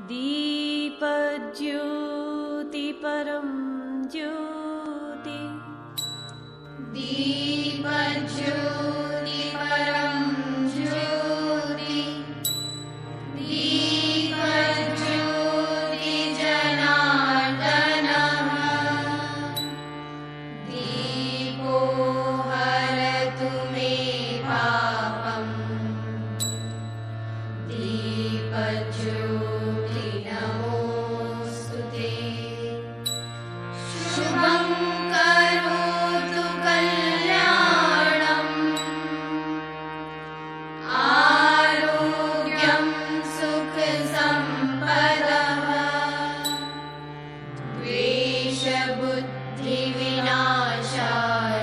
दीपज्योति परं ज्योति दीपज्योति परं ज्योति दीपज्योति जनार्दनः दीपो हरतु मे पापम् दीपज्योति नमोऽस्तुते शुभं करोतु कल्याणम् आरोग्यं सुख संपदः द्वेषबुद्धिविनाशाय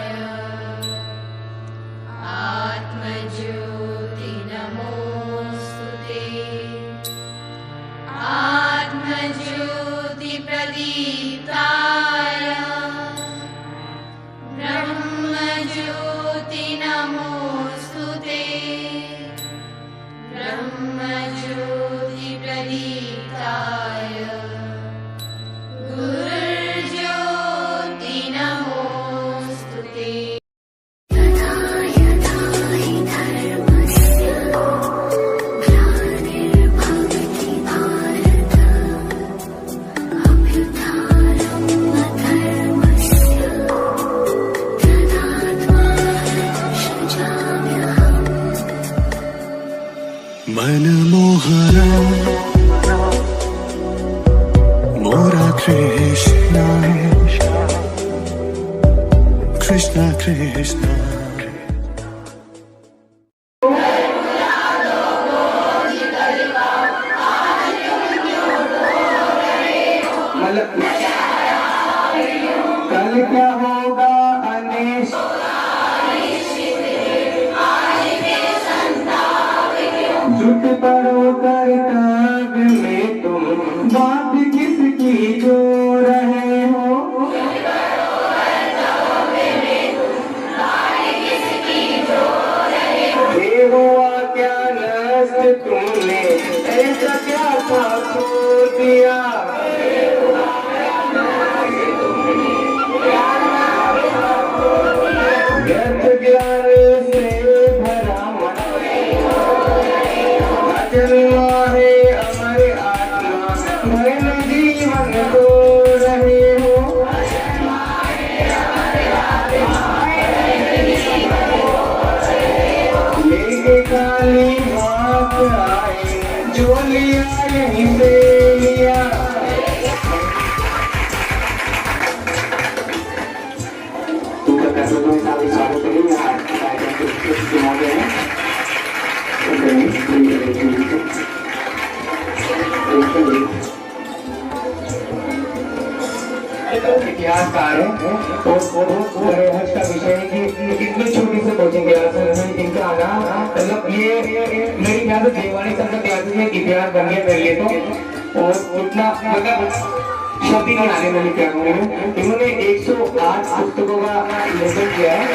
आत्मज्योति नमोऽस्तुते आत्मज्योति प्रदीप्ताय ब्रह्मज्योति नमोऽस्तुते ब्रह्मज्योति प्रदीप्ताय गुरुज्योति नमोऽस्तुते मनमोहना मोरा कृष्णा कृष्णा कृष्णा कल क्या होगा अनिश्चित जुट पड़ो कर्तव्य में तुम बात किसकी जो रहे हो ये हुआ क्या नष्ट तुमने ऐसा क्या था खो दिया व्यर्थ ज्ञान से भरा मन जन्मा है अमर आत्मा मन जीवन को रहे हो लेके खाली हाथ आए जो लिया यहीं से लिया स्वागत करेंगे आज इतिहासकार है तो हर्ष का विषय है कि इतनी छोटी से कोचिंग क्लास में इनका आना मतलब ये मेरी ख्याल से देवानी सर का क्लासेस में इतिहास बन गया मेरे लिए तो और उतना मतलब शब्द ही नहीं आने वाली क्या इन्होंने 108 पुस्तकों का लेखन किया है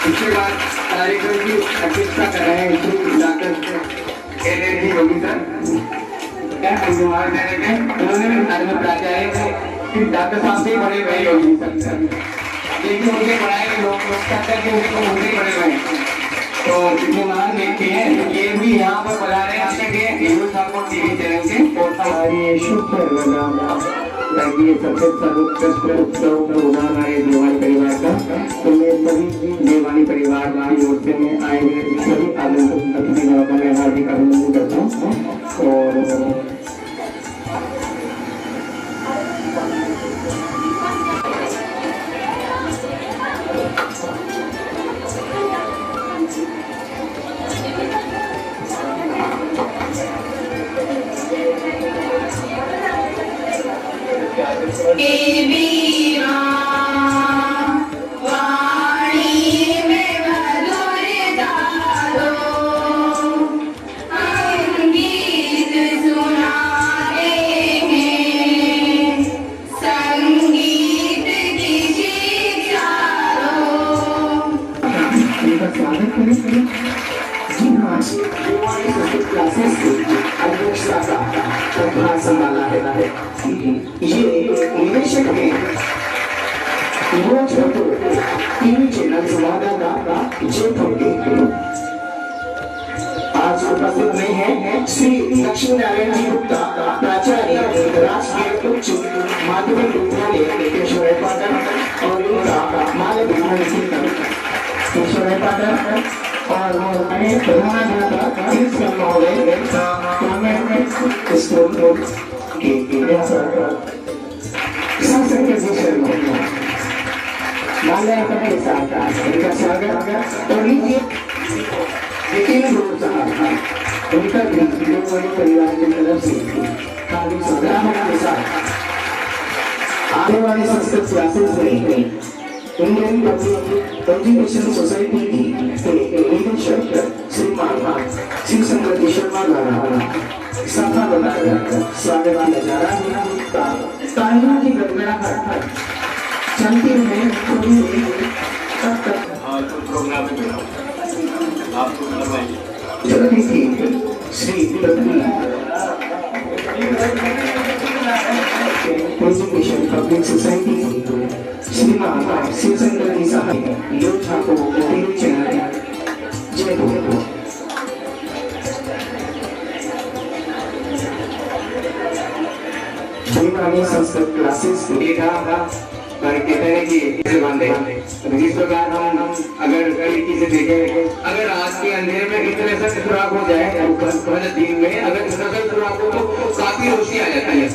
इसके बाद कार्यक्रम की अध्यक्षता कर रहे हैं डॉक्टर एल योगी सर उन्होंने भी बारे में प्राचार्य डॉक्टर साहब से बड़े हुए योगी सर लेकिन उनके पढ़ाए लोग कहते हैं कि उनको उनसे बड़े हुए तो जितने महान व्यक्ति हैं ये भी यहाँ पर पढ़ा रहे हैं आपके न्यूज सपोर्ट टीवी चैनल के हमारी शुभ सर्वनाम ताकि ये सबसे सर्वोत्कृष्ट उत्सव होगा हमारे देवानी परिवार का तो मैं सभी देवानी परिवार की ओर से मैं आए हुए सभी आगंतुक अतिथियों का मैं हार्दिक अभिनंदन करता हूँ और वाणी में मधुर गालो अंगीत उपस्थित नहीं है श्री लक्ष्मी नारायण जी गुप्ता प्राचार्य राष्ट्रीय उच्च माध्यमिक विद्यालय केशव पाटन और उनका मानव विज्ञान कीर्तन केशव पाटन और प्रधानाध्यापक महोदय स्कूल के विषय में माल्यार्पण के साथ इनका स्वागत और नीचे यकीन गुरु साहब उनका भी परिवार की तरफ से काफी संग्राम के साथ आने वाली संस्कृत क्लासेस में इंडियन एजुकेशन सोसाइटी की निदेशक श्रीमान शिव शंकर शर्मा द्वारा सफा बनाकर स्वागत किया जा रहा है। तालियों की गड़गड़ाहट चलती रहे तब तक प्रोग्राम में आपको चलती थी श्री एजुकेशन पब्लिक सोसाइटी श्रीमान शिव शंकर जी साहब योद्धा को जय हो। संस्कृत क्लासेस देखा पर कहते हैं कि इसे बांधे जिस प्रकार हम अगर तरीके से देखें अगर आज के अंधेरे में इतने सा सुराग हो जाए भर दिन में अगर इतना सा सुराग हो तो काफी रोशनी आ जाती है।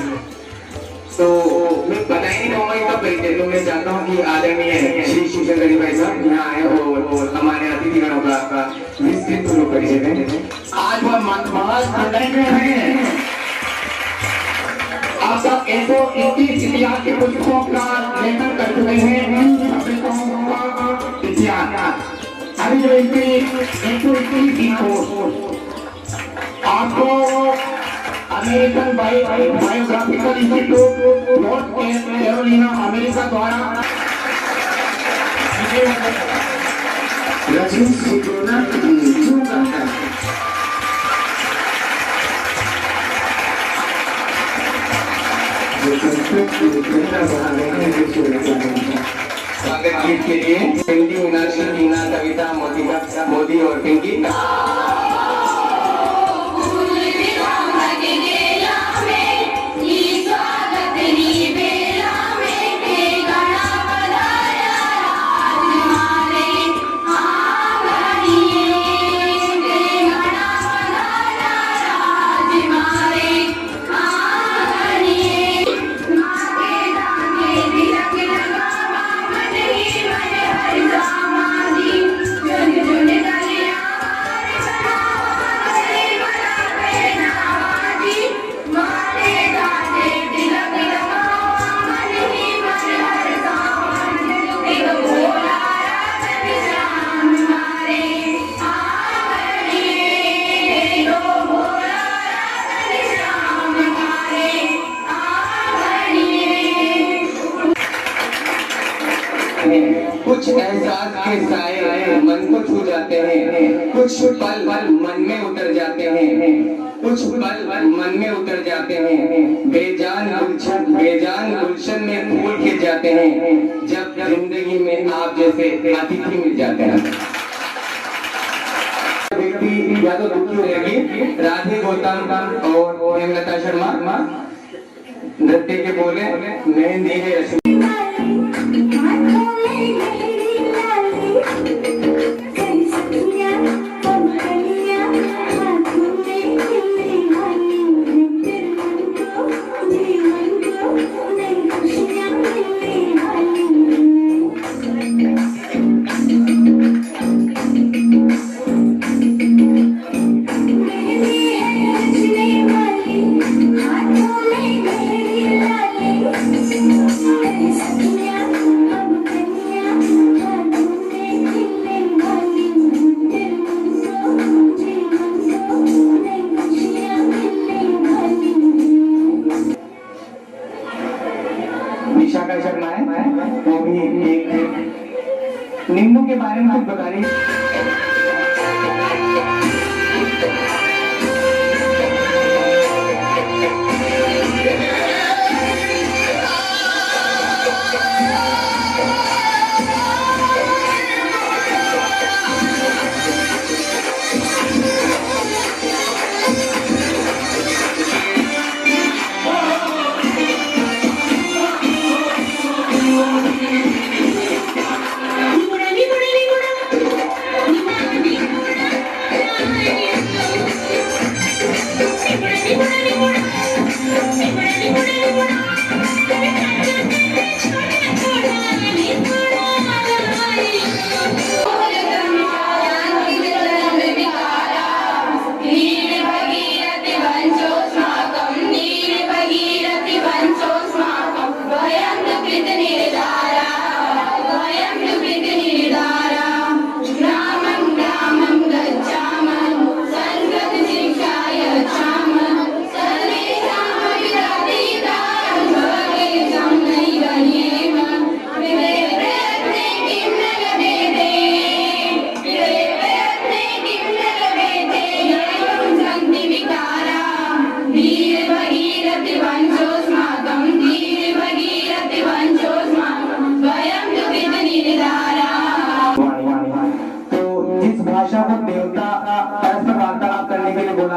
तो मैं बता ही नहीं पाऊंगा इनका परिचय तो मैं चाहता हूँ कि आदरणीय श्री शिव शंकर जी भाई साहब यहाँ आए और हमारे अतिथिगणों का विस्तृत रूप परिचय दें। आज वह महाराज में है आप सब 121 इतिहास के पुस्तकों का लेखन कर चुके हैं। इतिहास अभी जो 121 आपको American biographical institute north Carolina America द्वारा स्वागत गीत के लिए पिंकी मीनाक्षी टीना कविता मोदी और पिंकी कुछ एहसास के साए मन को छू जाते हैं, कुछ पल मन में उतर जाते हैं, कुछ पल मन में उतर जाते हैं, बेजान गुलशन में फूल खिल जाते हैं, जब जिंदगी में आप जैसे अतिथि मिल जाते हैं। व्यक्ति या तो दुखी होगी राधे गौतम और हेमलता शर्मा नृत्य के बोले मेहंदी है रश्मि विशाखा शर्मा है वो भी एक निम्बू के बारे में कुछ बता रही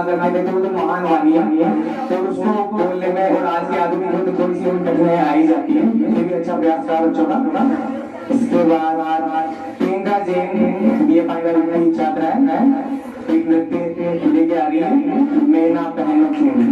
गा करके थे तो महान वाणी है, तो उसको बोलने में और आज के आधुनिक में तो थोड़ी सी कठिनाई आ ही जाती है। ये भी अच्छा प्रयास था बच्चों का। इसके बाद प्रियंका जैन ये फाइनल की छात्रा है, एक नृत्य लेके आ रही है, मैं ना पहनो चूड़ी।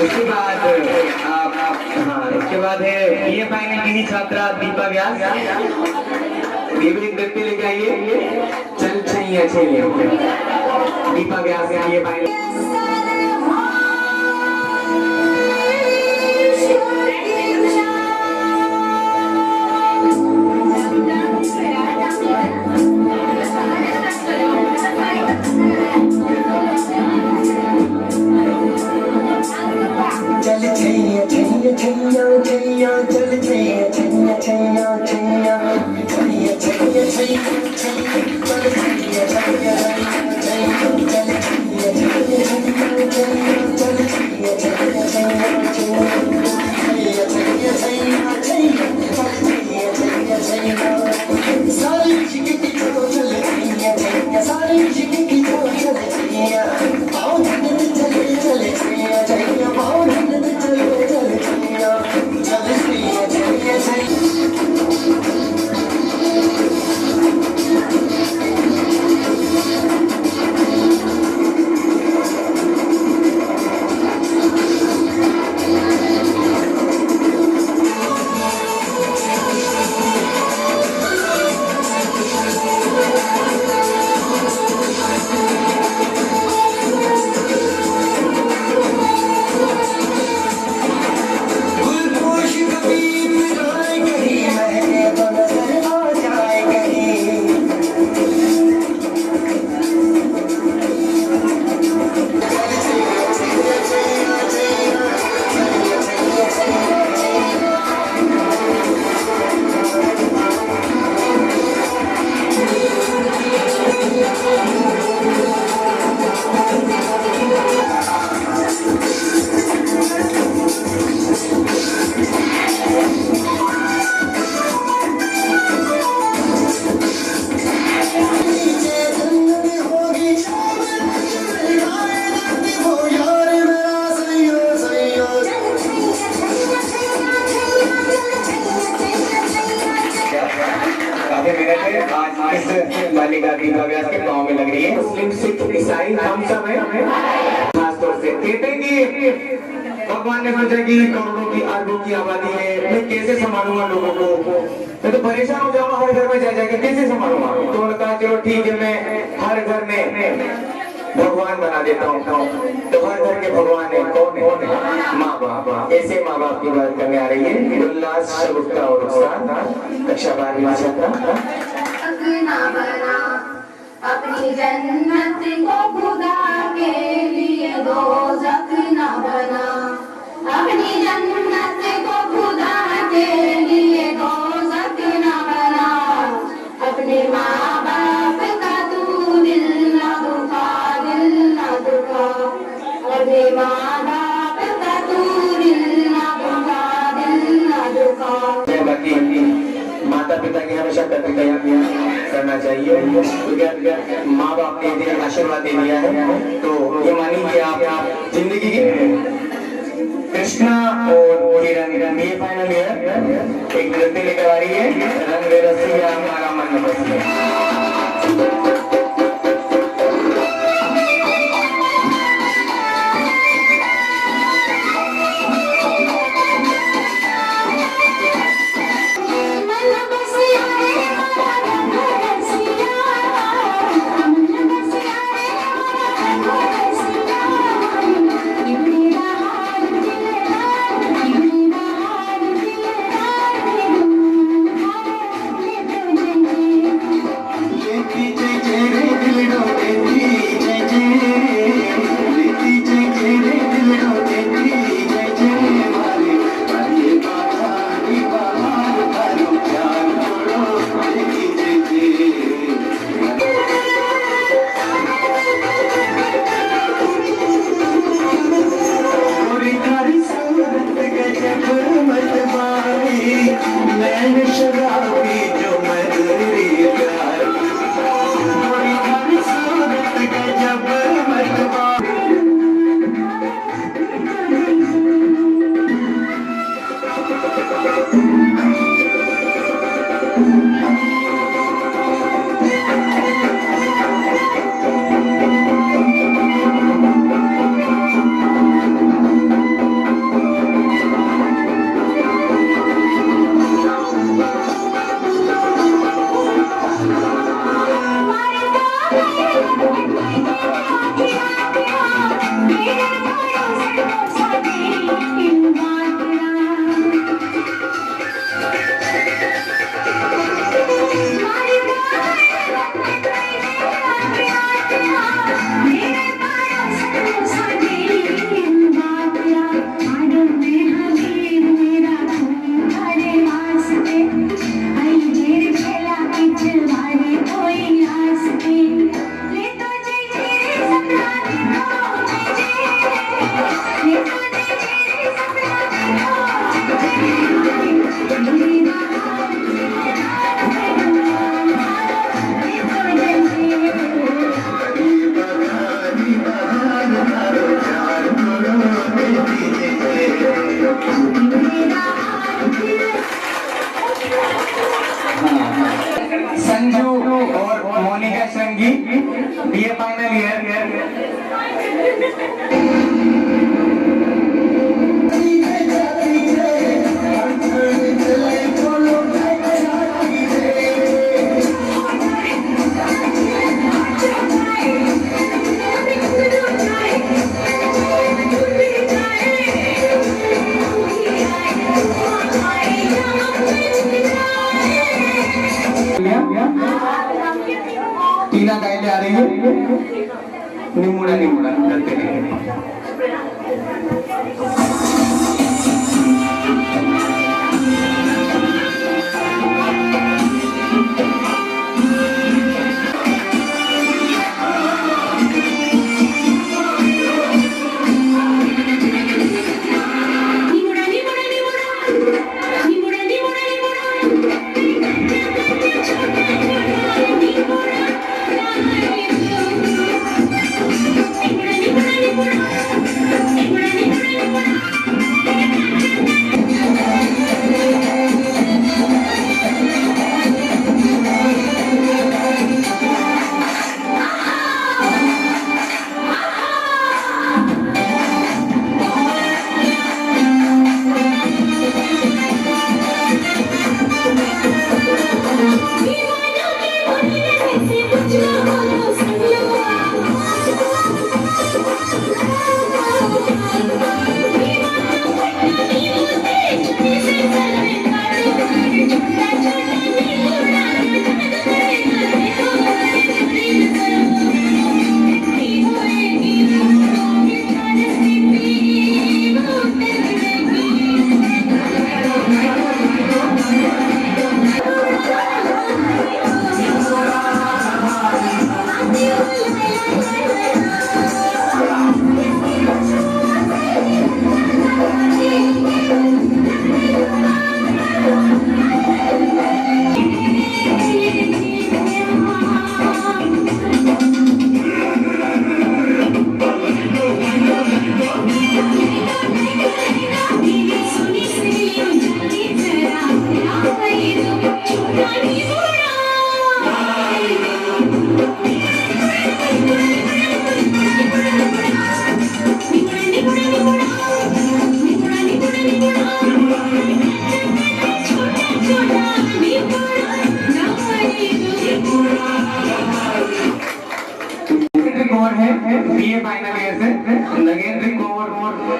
इसके बाद है ये फाइनल की ही छात्रा दीपा व्यास, ये भी नृत्य लेके आइए, चल छैया छैया। दीपा व्यास ये फाइनल बालिका दीपा व्यास के गांव में लग रही है। मुस्लिम सिख ईसाई हम सब है, खासतौर से कहते हैं कि भगवान ने सोचा कि करोड़ों की अरबों की आबादी है, मैं कैसे संभालूंगा लोगों को, मैं तो परेशान हो जाऊंगा हर घर में जा जाके, कैसे संभालूंगा। तो उन्होंने कहा चलो ठीक है, मैं हर घर में भगवान बना देता हूँ। तो हर घर के भगवान है, कौन है? माँ बाप। ऐसे माँ बाप की बात करने आ रही है उल्लास शगुफ्ता और कक्षा 12वीं छात्रा। अपनी जन्नत को खुदा के लिए दोज़ख न बना, अपनी जन्नत को खुदा के लिए दोज़ख न बना, अपने माँ बाप का तू दिल न दुखा, दिल न दुखा, अपने माँ बाप का तू दिल न दुखा, दिल न दुखा। माता पिता की हमेशा कदर करना चाहिए, क्योंकि माँ बाप ने दिया आशीर्वाद दे दिया है। तो ये मानिए आप जिंदगी की कृष्णा और किरण ये फाइनल ईयर एक नृत्य लेकर आ रही है, रंग रसिया हमारा मन बसिया।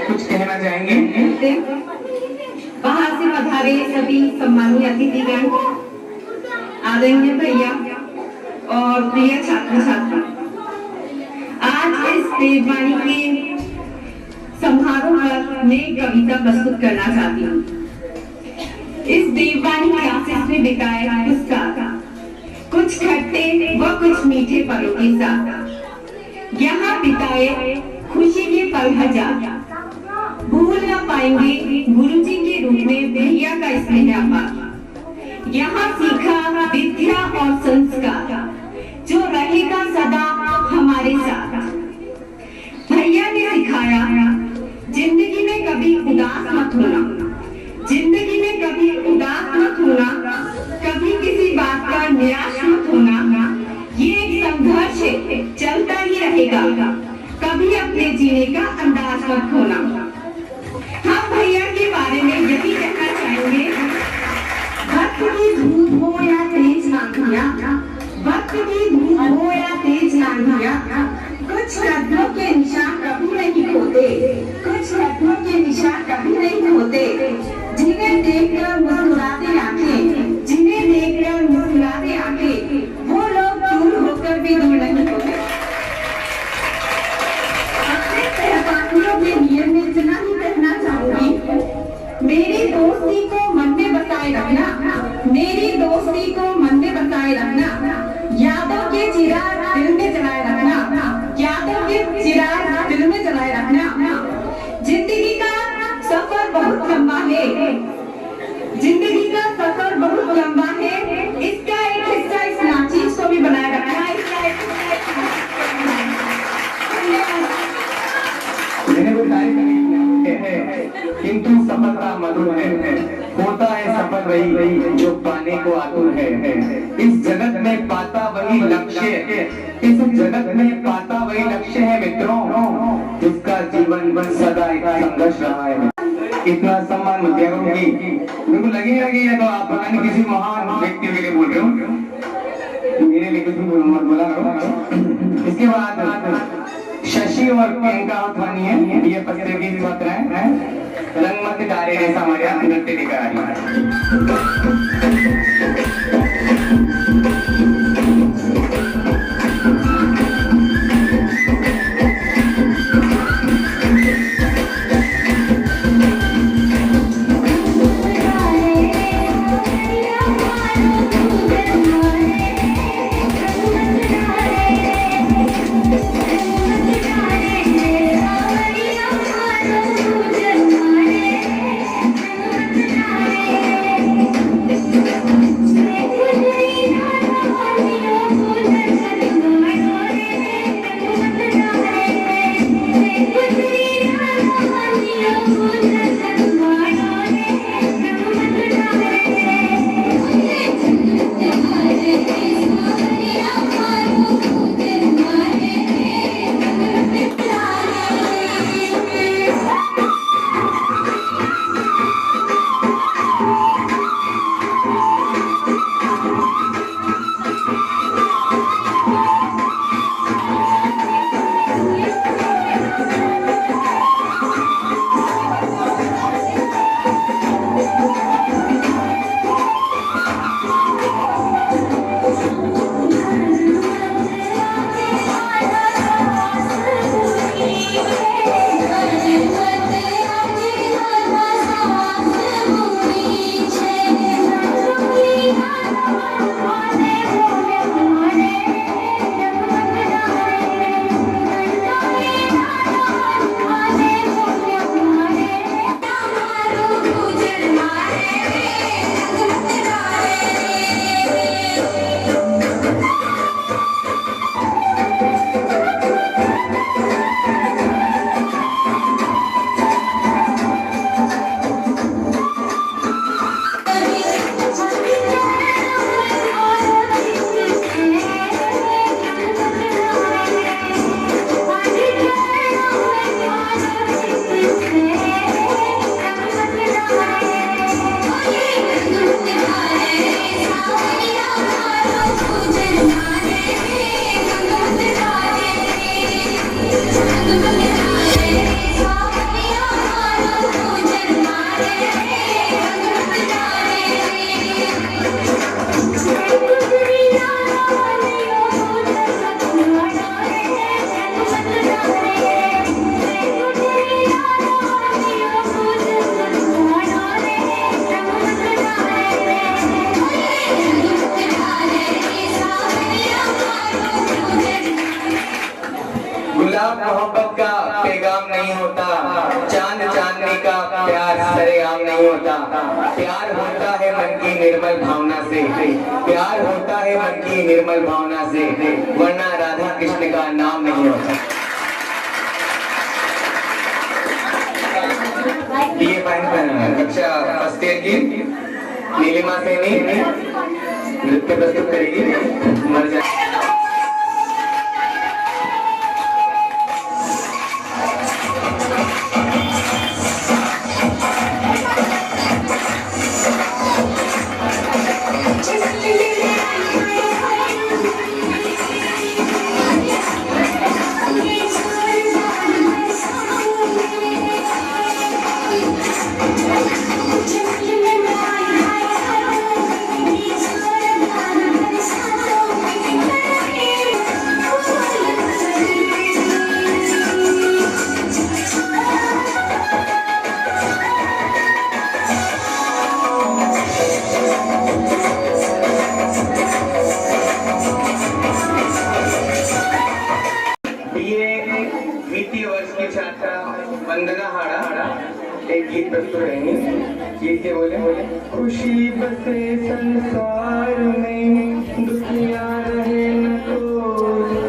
कुछ कहना चाहेंगे? बाहर से पधारे सभी सम्मानीय अतिथिगण, आदरणीय भैया और प्रिय छात्र छात्रा, आज इस देववाणी के समारोह पर मैं कविता प्रस्तुत करना चाहती हूँ। इस देववाणी क्लासेस में बिताए कुछ खट्टे व कुछ मीठे पलों के साथ यहाँ बिताए खुशी के पल हजार, भूल न पाएंगे गुरुजी के रूप में भैया का स्नेह अपार। यहाँ सीखा विद्या और संस्कार जो रहेगा सदा हमारे साथ। भैया ने सिखाया जिंदगी में कभी उदास मत होना, जिंदगी में कभी उदास मत होना, कभी किसी बात का निराश मत होना। ये एक संघर्ष है, चलता ही रहेगा, कभी अपने जीने का अंदाज मत खोना। हम भैया के बारे में यही कहना चाहेंगे, वक्त की धूप हो या तेज आंधियां, वक्त की धूप हो या तेज आंधियां, कुछ कदमों के निशान कभी नहीं खोते, कुछ कदमों के निशान कभी नहीं खोते। जिन्हें देखकर मुस्कुराते आंखें, जिन्हें देखकर मुस्कुराते आंखें, वो लोग दूर होकर भी दूर नहीं होते। अपने सहपाठियों के लिए मैं इतना ही कहना चाहूंगी, मेरी दोस्ती को मन में बसाए रखना, मेरी दोस्ती को मन में बसाए रखना, यादों के चिराग दिल में जलाए रखना, यादों के चिराग दिल में जलाए रखना। जिंदगी का सफर बहुत लंबा है, जिंदगी का सफर बहुत लंबा है, इसका एक हिस्सा इस नाचीज को भी बनाए रखना है। मैंने वो तारीफ है, किंतु सफलता मधुर है, होता है सफल वही जो पाने को आतुर है। इस जगत में पाता वही लक्ष्य, इस जगत में पाता वही लक्ष्य है मित्रों, जिसका जीवन सदा एक संघर्ष रहा है। इतना सम्मान मत दिया करो कि मेरे को लगी है तो आप पता नहीं किसी महान व्यक्ति के लिए बोल रहे हो, मेरे लिए कुछ मत बोला करो। इसके बाद शशि और प्रियंका अथवानी है, ये पकड़े की मात्रा है, रंगमत कार्य जैसा हमारे यहाँ नृत्य दिखा रही है। प्यार सरेआम नहीं होता, प्यार होता है मन की निर्मल भावना से, प्यार होता है मन की निर्मल भावना से, वरना राधा कृष्ण का नाम नहीं होता। ये कक्षा फर्स्ट ईयर की नीलिमा सेनी नृत्य प्रस्तुत करेगी। मर जाए वंदना हाड़ा एक गीत प्रस्तुत करेंगे। गीत के बोले खुशी बसे संसार में दुखिया रहे न कोई।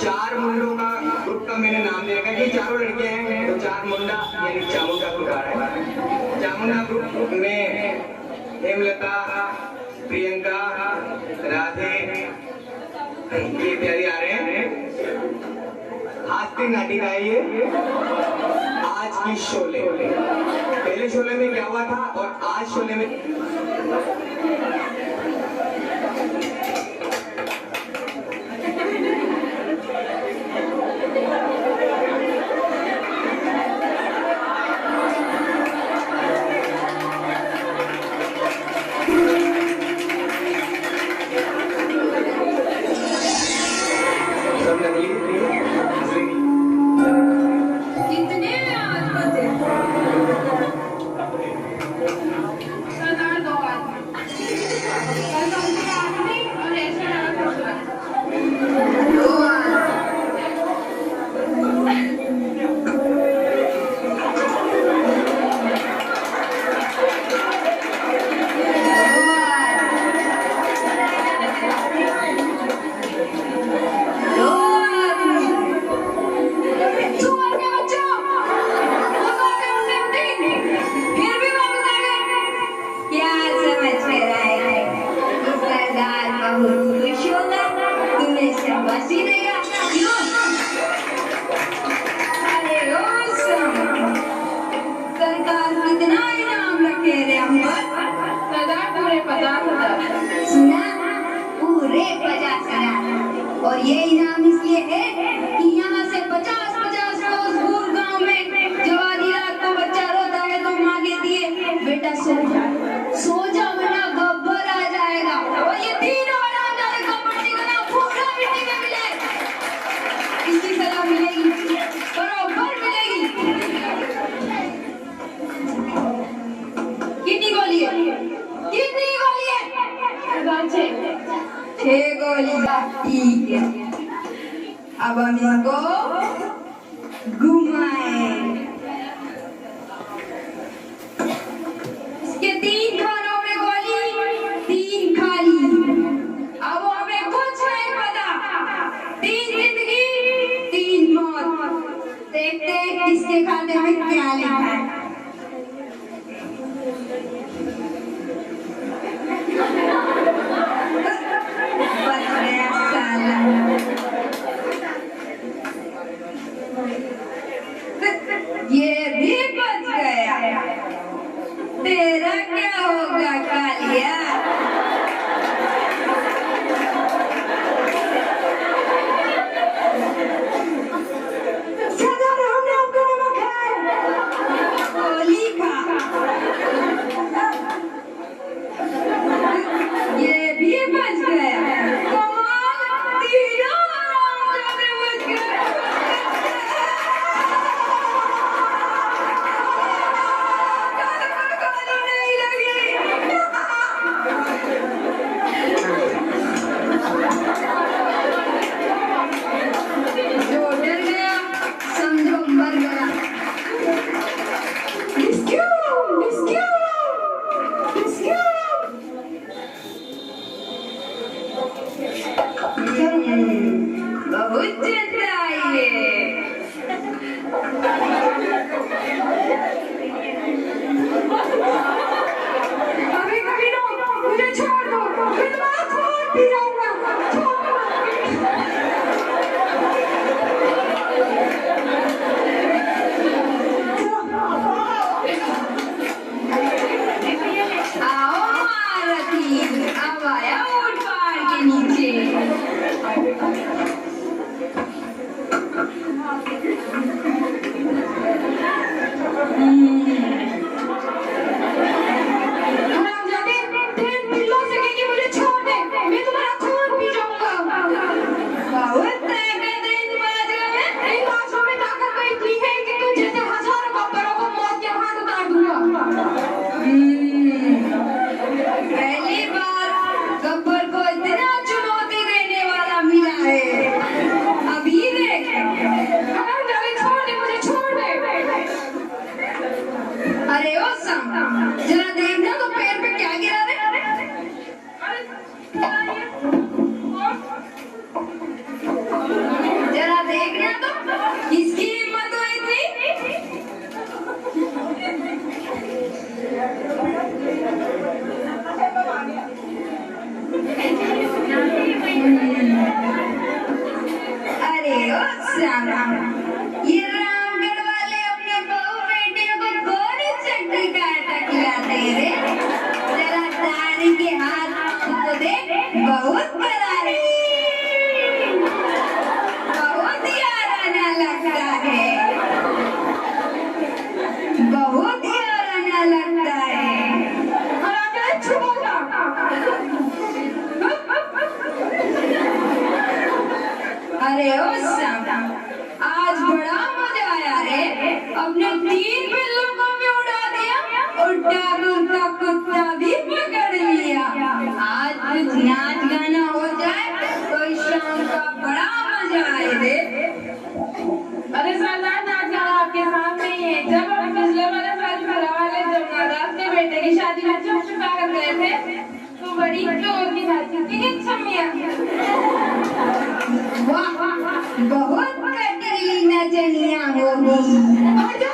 चार मुंडों का ग्रुप का मैंने नाम दे रखा है कि चारों लड़के हैं तो चार मुंडा यानी चामुंडा ग्रुप आ रहा है। चामुंडा ग्रुप में हेमलता, प्रियंका, राधे ये प्यारी आ रहे हैं। हास्य नाटिका है ये आज की शोले। पहले शोले में क्या हुआ था और आज शोले में और ये इनाम इसलिए है कि यहाँ से 50-50 रोज दूर गांव में जब आधी रात को बच्चा रोता है तो माँ कहती है बेटा सो जा वरना गब्बर आ जाएगा। और ये तीनों अनाथ कपटी का नाम पूरा मिट्टी में मिले इसकी सलाह मिलेगी बराबर मिलेगी। कितनी गोली है? कितनी गोली है? 6 गोली। ठीक है अब हम इसको घुमाए। इसके 3 खानों में गोली, 3 खाली। अब हमें कुछ नहीं पता, 3 जिंदगी 3 मौत। देखते हैं किसके खाते में क्या लिखा है। बच गया साला। ये भी बच गया। तेरा क्या होगा कालिया? हमने आपको नमक है, गोली खा। ये भी बच गया। कमाल, तीनों हरामजादे बच गए। जो डर गया समझो मर गया। बहुत चिंता है। अभी कभी नो, मुझे छोड़ दो, मैं तुम्हारा खून पी जाऊंगा। आओ मारती, अब आया ऊंट पहाड़ के नीचे। पहली बार गब्बर को इतना चुनौती देने वाला मिला है। अभी देख, छोड़ दे, मुझे छोड़ दे। अरे ओ सम, जरा देखना तो पैर पे क्या गिरा रे? जरा देखना तो किसकी हिम्मत हुई इतनी? अरे ओ साला, ये रामगढ़ वाले अपने बहू बेटियों को गोली चक्की का आटा खिलाते रे। जरा दाढ़ी के हाथ को दे, बहुत करारे, बहुत याराना लगता है, बहुत याराना लगता है। अरे ओ साला, आज बड़ा मजा आया रे। अपने 3 बिल्लों को भी उड़ा दिया और डाकुर का कुत्ता भी पकड़ लिया। आज कुछ नाच गाना हो जाए तो इस शाम का बड़ा मजा आए रे। अरे सरदार, नाच गाना आपके सामने ही है। जब हम पिछले वाले साल वाले जमनादास के बेटे की शादी में चुका कर गए थे तो बड़ी जोर की नाची थी छमिया। वाह, बहुत कटरीली नचनिया होगी। हट जा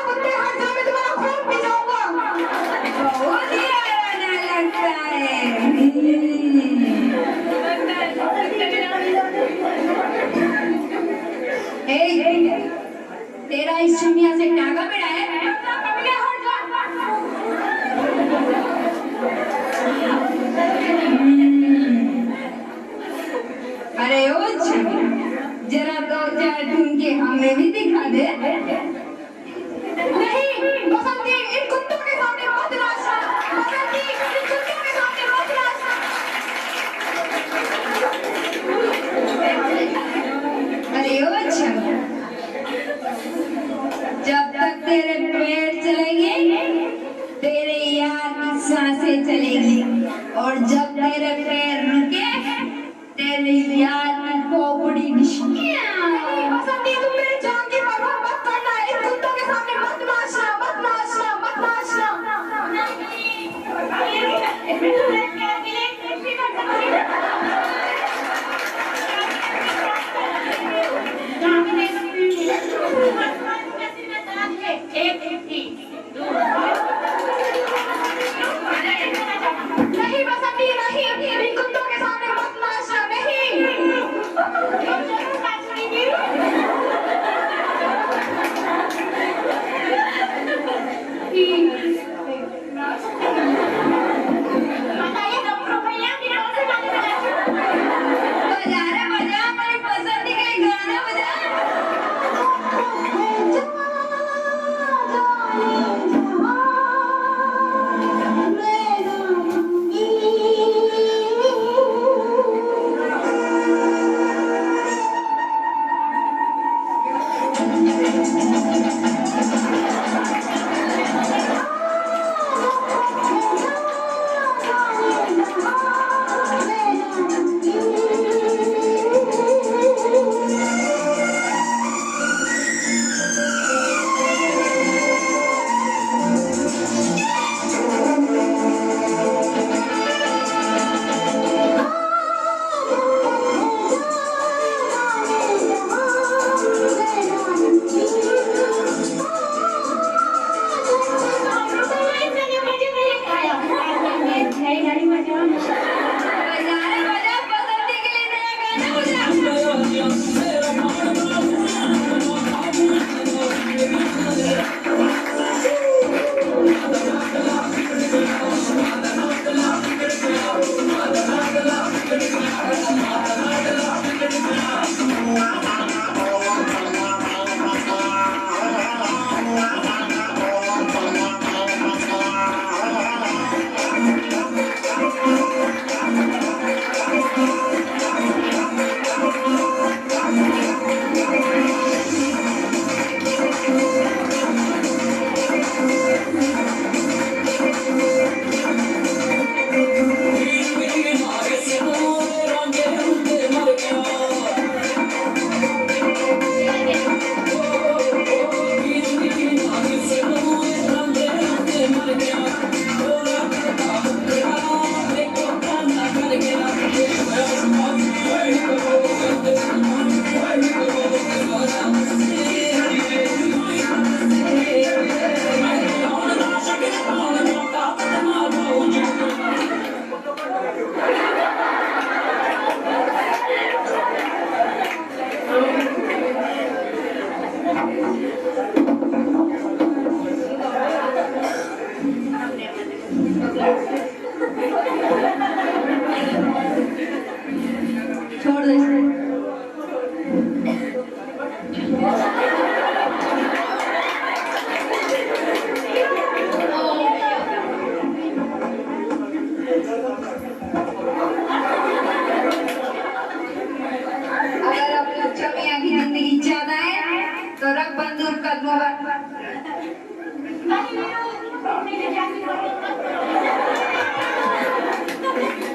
कुत्ते, हट जा, मैं तुम्हारा खून पी जाऊंगा। बहुत ही याराना लगता है। तेरा इस छमिया से टाका बेड़ा है? अरे ओ छमिया, जरा 2-4 ढूंढ हमें भी दिखा दे। नहीं बसंती, इन कुत्तों के सामने मत नाचना। बसंती, इन कुत्तों के सामने मत नाचना। अरे ओ छमिया, जब तक तेरे पैर चलेंगे तेरे यार की सांसें चलेगी, और जब तेरे पैर रुके तेरे यार की खोपड़ी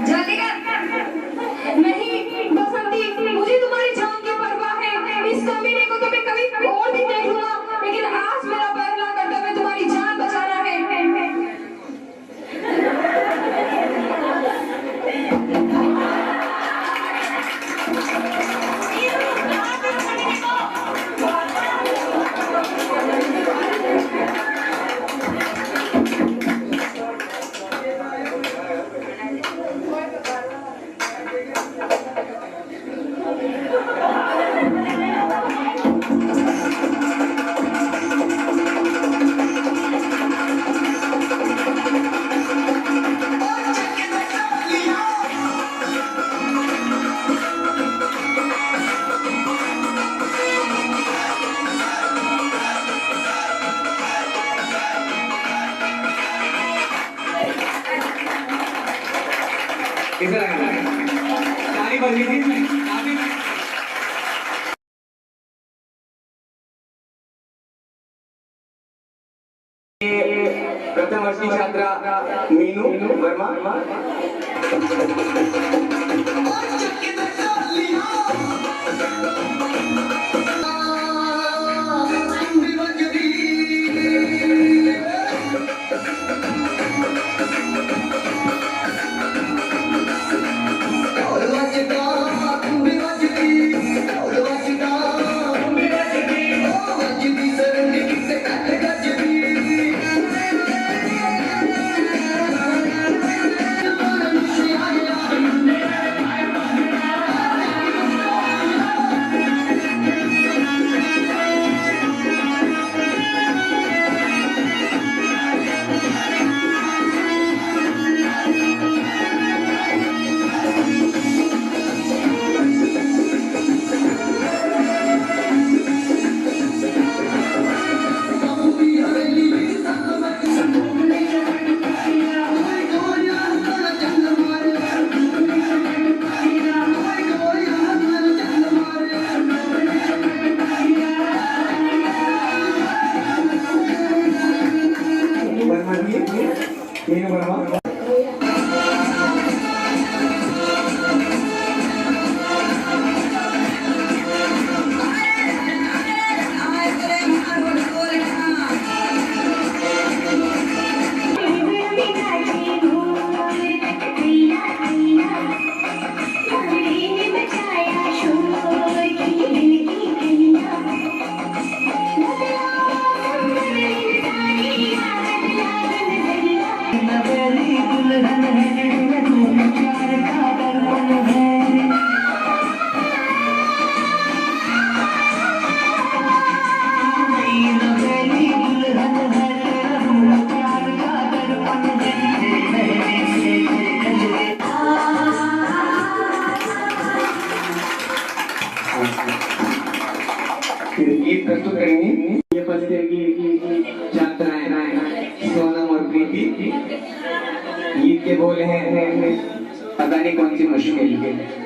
जानेगा नहीं बसंती, मुझे तुम्हारी जान की परवाह है। इस कमीने को तो मैं कभी और भी देख लूंगा, लेकिन आज मेरा पैर ना करता, मैं तुम्हारी जान बचाना है। कैसा लगा? सारी बदली थी इसमें काफी। प्रथम वर्ष की छात्रा मीनू वर्मा। मीनू वर्मा। गीत प्रस्तुत करेंगी ये फर्स्ट ईयर की छात्राएं सोनम और प्रीति। गीत के बोल हैं पता नहीं कौन सी मुश्किल के।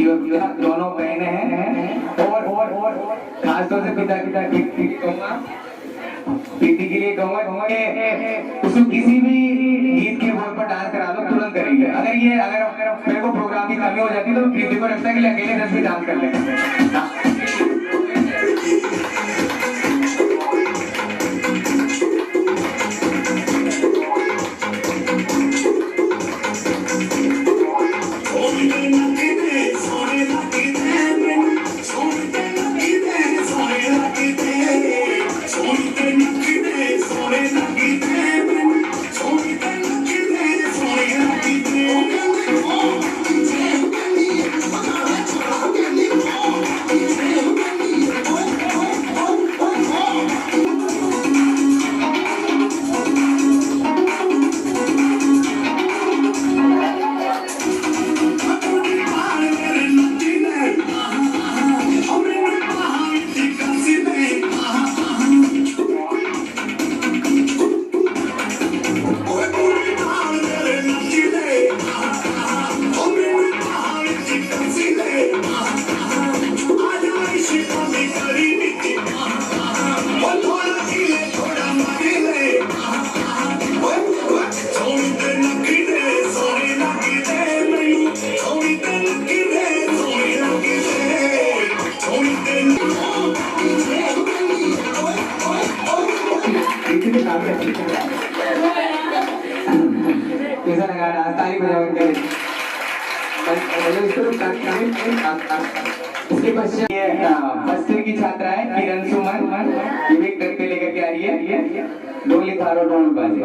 दोनों बहनें हैं और खासतौर से पिता कहूँगा, प्रीति के लिए कहूँगा कि उसको किसी भी गीत के बोल पर डांस करा लो, तुरंत करेंगे। अगर मेरे को प्रोग्राम की कमी हो जाती तो प्रीति को लगता है कि अकेले 10 भी डांस कर लेंगे। कैसा लगा? ताली बजाओ उनके लिए। इसके पश्चात फर्स्ट ईयर की छात्रा है किरण सुमन, ये भी करके लेकर के आ रही है। डोली थारो ढोल बाजे।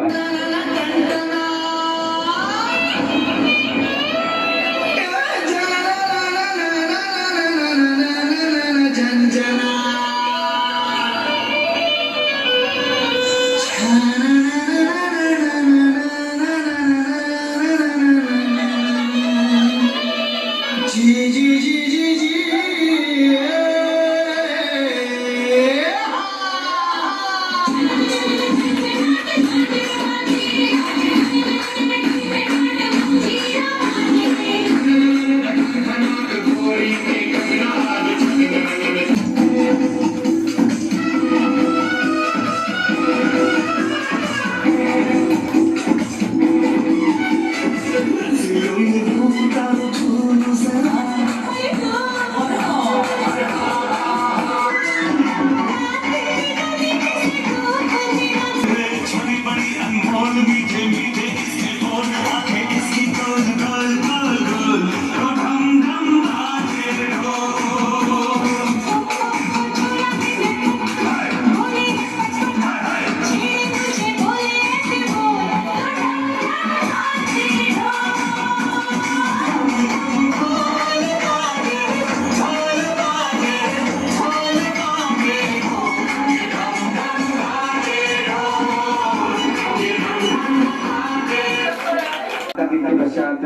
पश्चात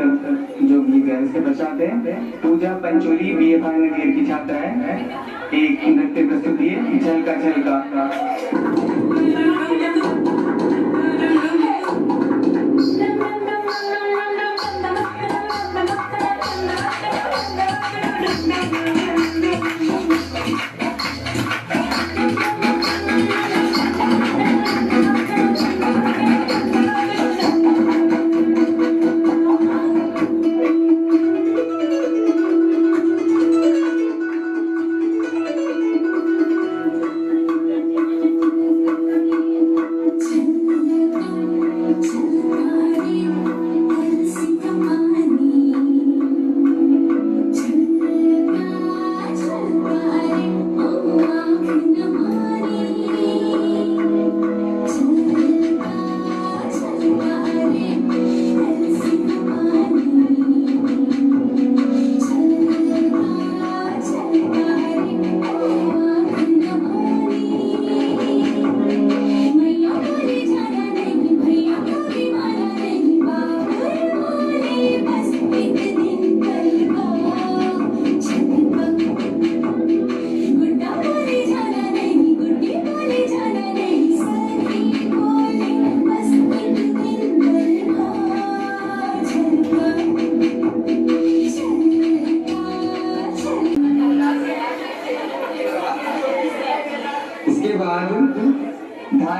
जो गीत है इसके पश्चात है पूजा पंचोली BA फाइनल ईयर की छात्रा है, एक नृत्य प्रस्तुति है झलका झलका।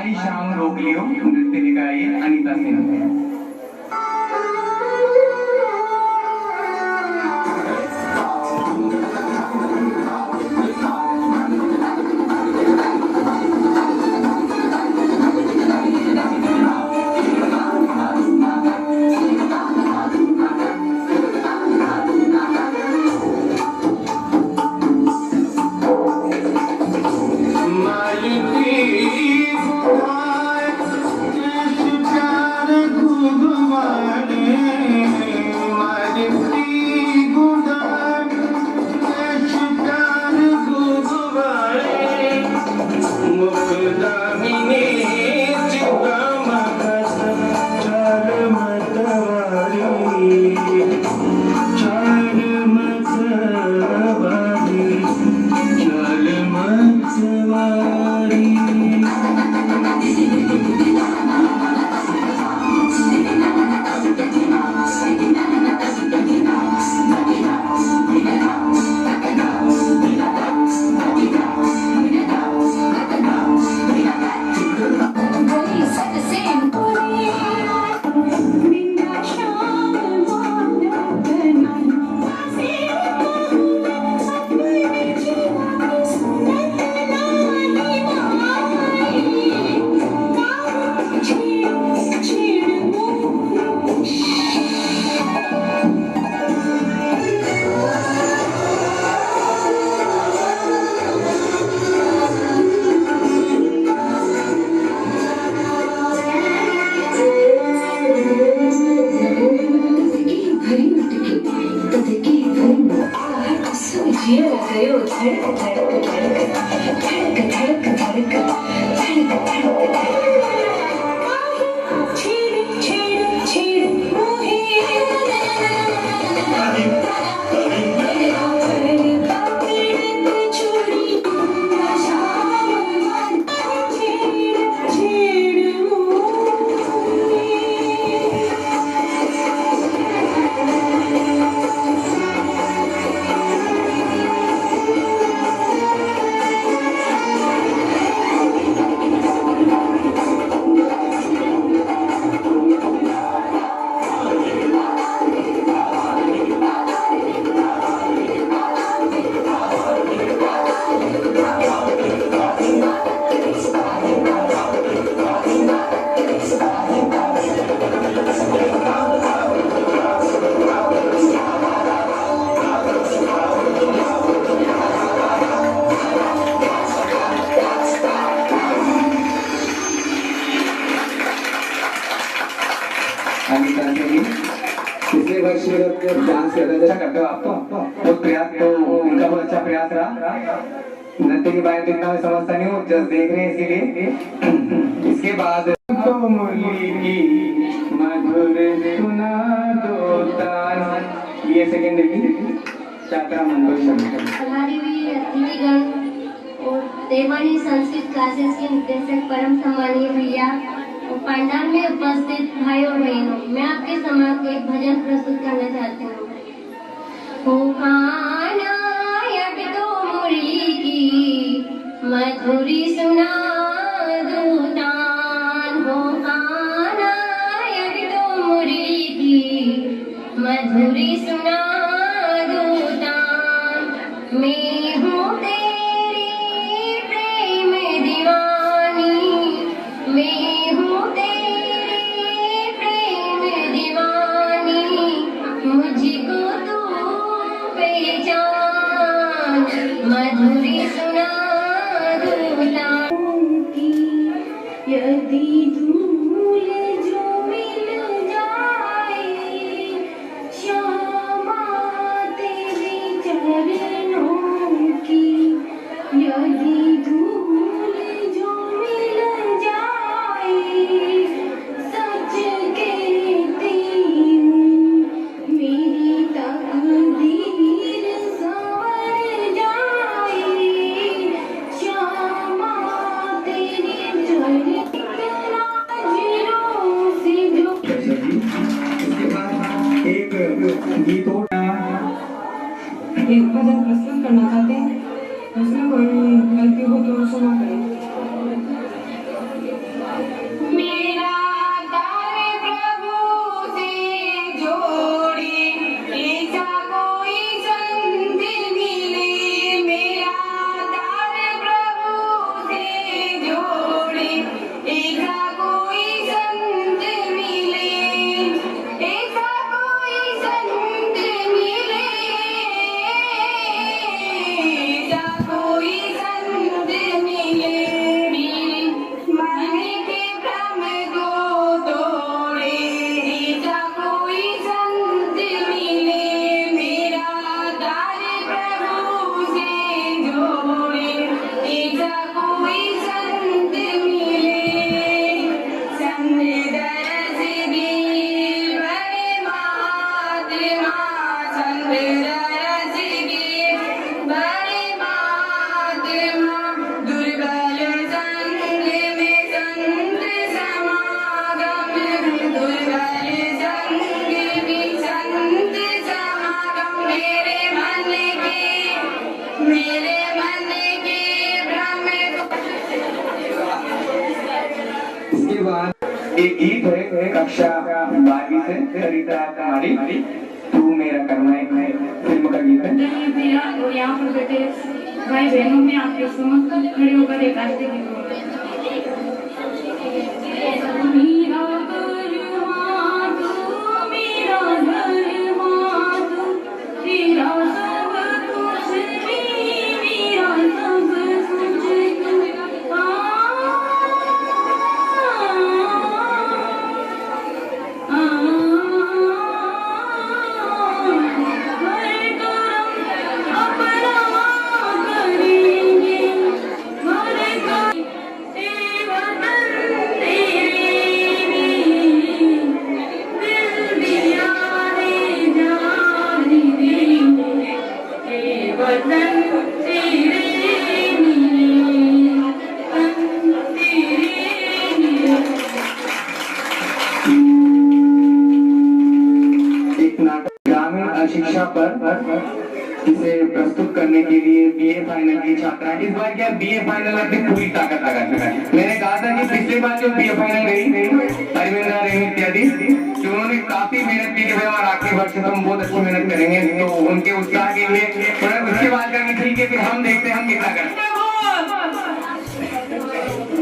आई शाम रोक लियो नृत्य निकाय अनीता सिंह। पिछले वर्ष डांस अच्छा करते हो आप तो प्रयास तो उनका बहुत अच्छा प्रयास रहा। नृत्य के बारे में इतना मैं समझता नहीं हूँ, जस्ट देख रहे हैं इसीलिए। इसके बाद तो मुरली की मधुर सुना दो तान, ये सेकेंड की छात्रा मंडल हमारी भी अतिथिगण और देवानी संस्कृत क्लासेस के निर्देशक परम सम्मानीय भैया और पंडाल में उपस्थित भाई और बहनों, मैं आपके समक्ष एक भजन प्रस्तुत करना चाहती हूँ। ओ कान्हा अब तो मुरली की मधुरी सुना दो तान, हो कान्हा अब तो मुरली की मधुरी सुना दो तान। मैं हूँ तेरी प्रेम दीवानी, मैं हूँ तेरी प्रेम दीवानी, मुझको तू पहचान, मधुरी सुना दो तान की। यदि भूल जो मिल जाए श्यामा तेरे चरणों की, यदि भूल जो मिल जाए सच कहती हूँ, मेरी तकदीर संवर जाए श्यामा तेरे चरणों से जो। इसके बाद एक गीत और एक भजन प्रस्तुत करना चाहते हैं, उसमें कोई गलती हो तो क्षमा करें। एक गीत है कक्षा 12वीं से सरिता कुमारी, तू मेरा करना है, फिल्म का गीत है। मेरा और यहाँ पर बैठे भाई बहनों में आपके समझ खड़े होकर एक आरती गीत शिक्षा पर इसे प्रस्तुत करने के लिए बीए फाइनल की छात्रा इस बार क्या बीए फाइनल अपनी पूरी ताकत लगा चुका है। मैंने कहा था कि पिछली बार जो बीए फाइनल गई अरविंदा रेणु इत्यादि जो उन्होंने काफी मेहनत की कि भाई हमारा आखिरी वर्ष तो हम बहुत अच्छी मेहनत करेंगे, तो उनके उत्साह के लिए उसके बाद करनी ठीक है, फिर हम देखते हैं हम कितना करते हैं।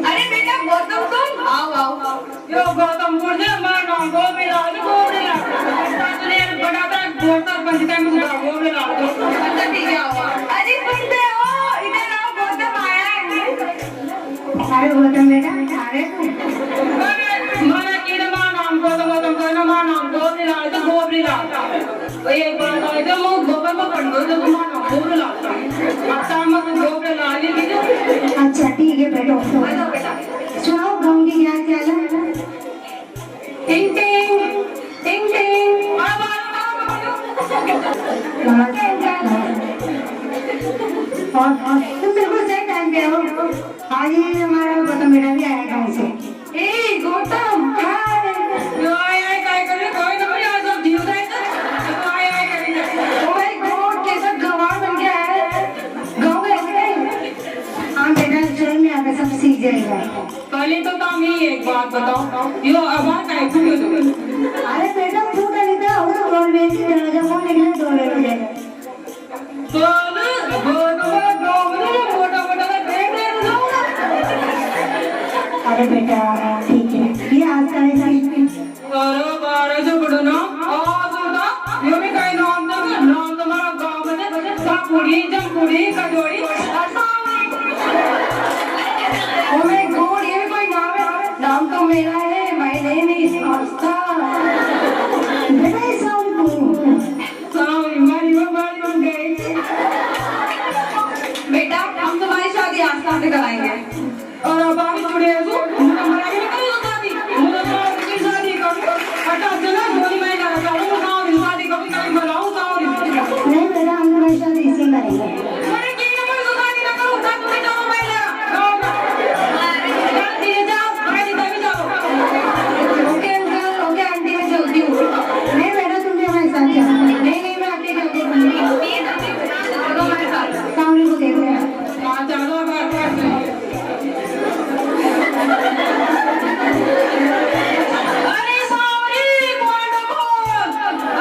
अरे बेटा गौतम तुम आओ यो गौतम मुझे मानो गो मिला गो मिला तूने बड़ा था गौतम पंच का मुझे गो मिला अच्छा ठीक है आओ। अरे सुनते हो इधर आओ गौतम आया है। अरे गौतम बेटा अरे माना की नाम गौतम का नाम गो मिला तो गो मिला ये बात है जो मो गोबर में पड़ गयो तो मानो गो मिला आता मत गो मिला ली। अच्छा ठीक है बैठो सुनाओ गाँव की क्या चाल है। टिंग टिंग टिंग टिंग और तुम बिल्कुल सही टाइम पे हो। आज ही हमारा गौतम बेटा भी आया गाँव से। ए गौतम हाय यो आया काय करे कोई ना कोई आज जीव जाए तो आया करे ओ माय गॉड कैसा गवार बन गया है गांव में। हाँ बेटा शुरू में आकर सब सीख जाएगा। पहले तो तुम ही एक बात बताओ यो आवाज काय क्यों दो। अरे बेटा तू कहीं तो और रोड में से दरवाजा खोल निकले दो ले तो मोटा मोटा देख रहे हो। अरे बेटा ठीक है ये आज का अरे बारे से बड़ो ना आज होता यो भी कहीं नाम तुम्हारा गांव में सापुड़ी जमपुड़ी कजोड़ी ओ माय गॉड ये भी कोई नाम है। नाम तो मेरा है माय नेम इज आस्था। बेटा ये साउंड मारी बन गई। बेटा हम तुम्हारी शादी आस्था से कराएंगे और अब आगे जुड़े हो हमारा भी नहीं होता थी मुझे तो शादी करो हटा चला जोड़ी मैं करा चाहूँ साउंड शादी कभी कभी बुलाऊँ साउंड नहीं बेटा हम तुम्हारी शादी इसी करेंगे। अरे की नंबर तो शादी ना करो साथ में जाओ मैं जल्दी जाओ आगे तभी जाओ। ओके अंकल ओके आंटी मैं चलती हूँ। नहीं बेटा तुम भी हमारे साथ जाओ। नहीं मैं आंटी चलती हूँ हमारे साथ सामने को देख रहे हैं। हाँ चलो अरे सॉरी कौन बोल